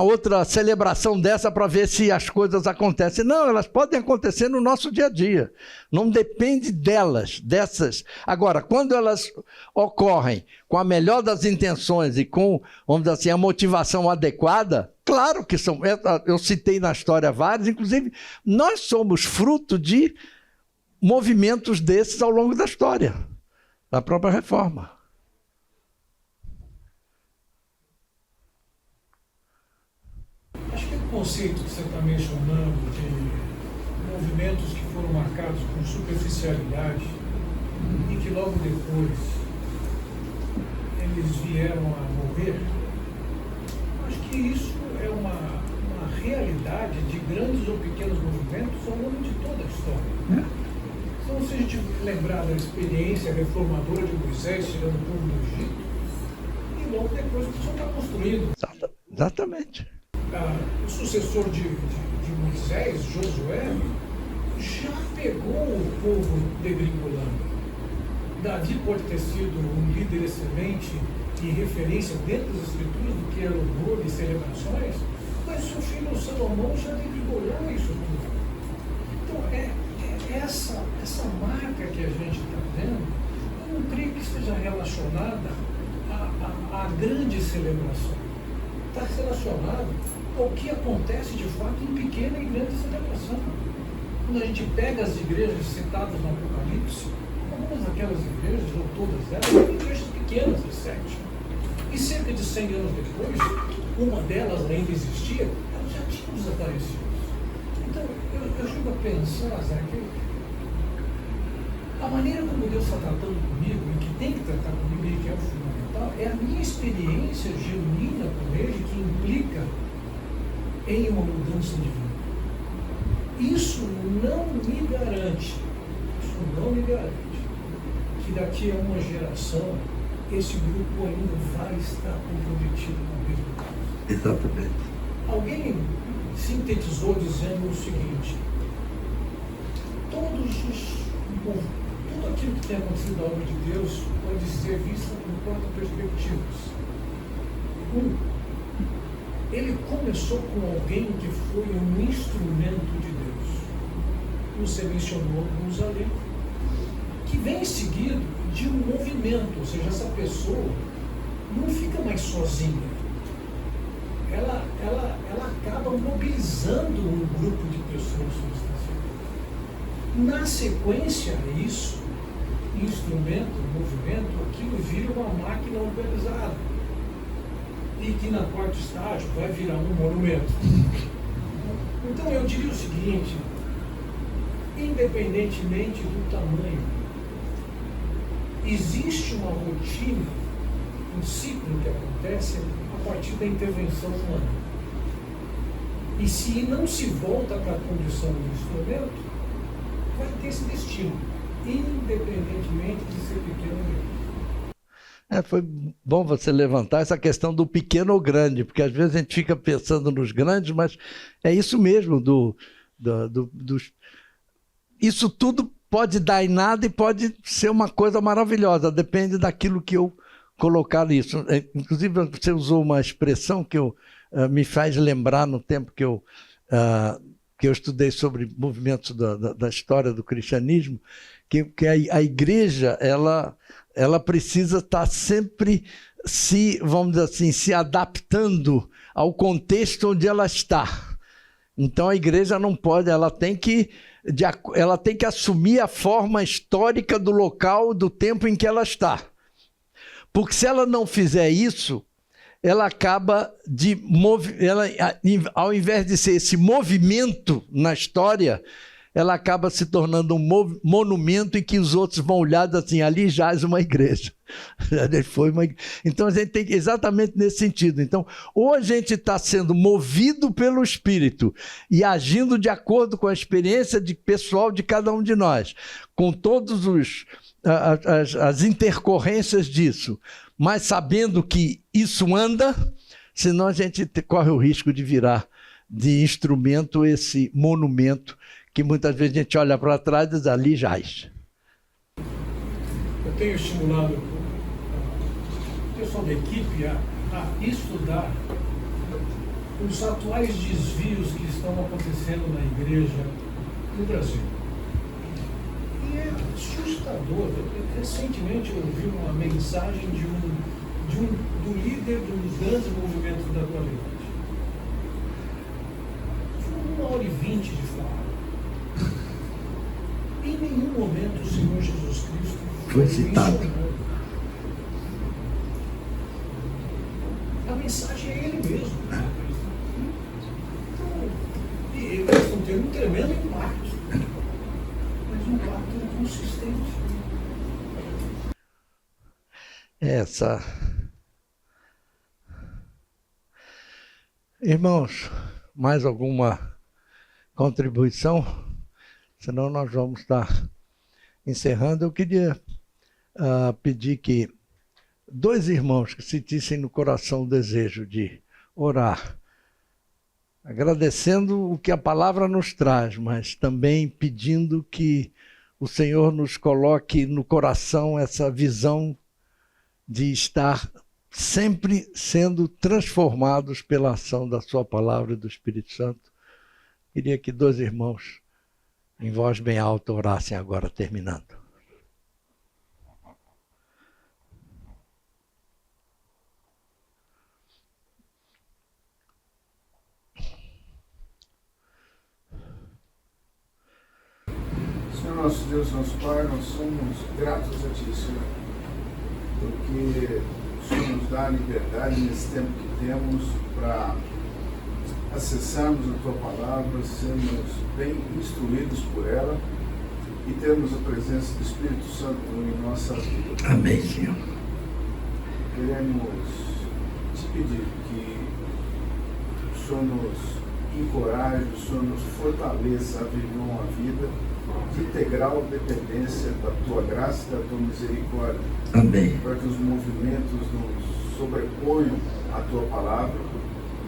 Speaker 1: outra celebração dessa para ver se as coisas acontecem. Não, elas podem acontecer no nosso dia a dia. Não depende dessas. Agora, quando elas ocorrem com a melhor das intenções e com, vamos dizer assim, a motivação adequada, claro que são. Eu citei na história vários, inclusive, nós somos fruto de movimentos desses ao longo da história, da própria reforma.
Speaker 5: Acho que o conceito que você está mencionando de movimentos que foram marcados por superficialidade e que logo depois eles vieram a morrer, acho que isso é uma realidade de grandes ou pequenos movimentos ao longo de toda a história. Então, se a gente lembrar da experiência reformadora de Moisés tirando o povo do Egito, e logo depois o pessoal está construindo.
Speaker 1: Exatamente.
Speaker 5: O sucessor de Moisés, Josué, já pegou o povo degringolando. Davi pode ter sido um líder excelente e referência dentro das escrituras do que é louvor e celebrações, mas seu filho Salomão já degringolou isso tudo. Então, essa marca que a gente está vendo, eu não creio que esteja relacionada à grande celebração. Está relacionado ao que acontece de fato em pequena e grande celebração. Quando a gente pega as igrejas citadas no Apocalipse, algumas daquelas igrejas, ou todas elas, eram igrejas pequenas de sete. E cerca de 100 anos depois, uma delas ainda existia, elas já tinham desaparecido. Então, eu chego a pensar, Zé, que a maneira como Deus está tratando comigo, e que tem que tratar comigo, e que é o fundamental, é a minha experiência genuína com Ele que implica em uma mudança de vida. Isso não me garante que daqui a uma geração esse grupo ainda vai estar comprometido com o mesmo caso.
Speaker 1: Exatamente.
Speaker 5: Alguém sintetizou dizendo o seguinte: tudo aquilo que tem acontecido na obra de Deus pode ser visto com 4 perspectivas. Ele começou com alguém que foi um instrumento de Deus. Você mencionou alguns ali, que vem seguido de um movimento, ou seja, essa pessoa não fica mais sozinha. Ela acaba mobilizando um grupo de pessoas substanciais. Na sequência a isso, instrumento, movimento, aquilo vira uma máquina organizada. E que na quarto estágio vai virar um monumento. Então eu diria o seguinte: independentemente do tamanho, existe uma rotina, um ciclo que acontece a partir da intervenção humana. E se não se volta para a condição do instrumento, vai ter esse destino, independentemente de ser pequeno ou grande.
Speaker 1: Foi bom você levantar essa questão do pequeno ou grande, porque às vezes a gente fica pensando nos grandes, mas é isso mesmo, isso tudo pode dar em nada e pode ser uma coisa maravilhosa, depende daquilo que eu colocar nisso. Inclusive, você usou uma expressão que me faz lembrar no tempo que eu estudei sobre movimentos da história do cristianismo, que a igreja, ela precisa estar sempre vamos dizer assim, se adaptando ao contexto onde ela está. Então a igreja não pode, ela tem que assumir a forma histórica do local, do tempo em que ela está. Porque se ela não fizer isso, ela acaba ao invés de ser esse movimento na história, ela acaba se tornando um monumento em que os outros vão olhar assim, ali jaz uma igreja. Então a gente tem que, exatamente nesse sentido. Então, ou a gente está sendo movido pelo Espírito e agindo de acordo com a experiência pessoal de cada um de nós, com todas as intercorrências disso, mas sabendo que isso anda, senão a gente corre o risco de virar de instrumento esse monumento que muitas vezes a gente olha para trás e diz, ali jaz.
Speaker 5: Eu tenho estimulado o pessoal da equipe a estudar os atuais desvios que estão acontecendo na igreja no Brasil. E é assustador. Recentemente eu ouvi uma mensagem do líder de um dos grandes movimentos da atualidade. Foi 1h20 de fala. Em nenhum momento o Senhor Jesus Cristo
Speaker 1: foi citado.
Speaker 5: A mensagem é Ele mesmo. Então, eles estão tendo um tremendo impacto. Mas um impacto inconsistente.
Speaker 1: Irmãos, mais alguma contribuição? Senão nós vamos estar encerrando. Eu queria pedir que 2 irmãos que sentissem no coração o desejo de orar, agradecendo o que a palavra nos traz, mas também pedindo que o Senhor nos coloque no coração essa visão de estar sempre sendo transformados pela ação da sua palavra e do Espírito Santo. Queria que 2 irmãos em voz bem alta orassem agora, terminando.
Speaker 6: Senhor nosso Deus, nosso Pai, nós somos gratos a Ti, Senhor, porque o Senhor nos dá a liberdade nesse tempo que temos para acessarmos a Tua Palavra, sermos bem instruídos por ela e termos a presença do Espírito Santo em nossa vida.
Speaker 1: Amém, Senhor.
Speaker 6: Queremos Te pedir que o Senhor nos encoraje, o Senhor nos fortaleça a viver uma vida de integral dependência da Tua graça e da Tua misericórdia.
Speaker 1: Amém.
Speaker 6: Para que os movimentos nos sobreponham à Tua Palavra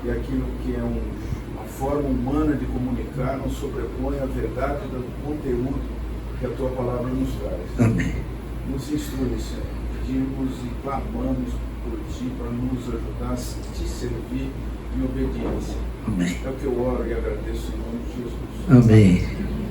Speaker 6: e aquilo que é uma forma humana de comunicar não sobrepõe a verdade do conteúdo que a Tua Palavra nos traz.
Speaker 1: Amém.
Speaker 6: Nos instrui, Senhor. Pedimos e clamamos por Ti para nos ajudar a Te servir em obediência.
Speaker 1: Amém.
Speaker 6: É o que eu oro e agradeço em nome de Jesus.
Speaker 1: Amém.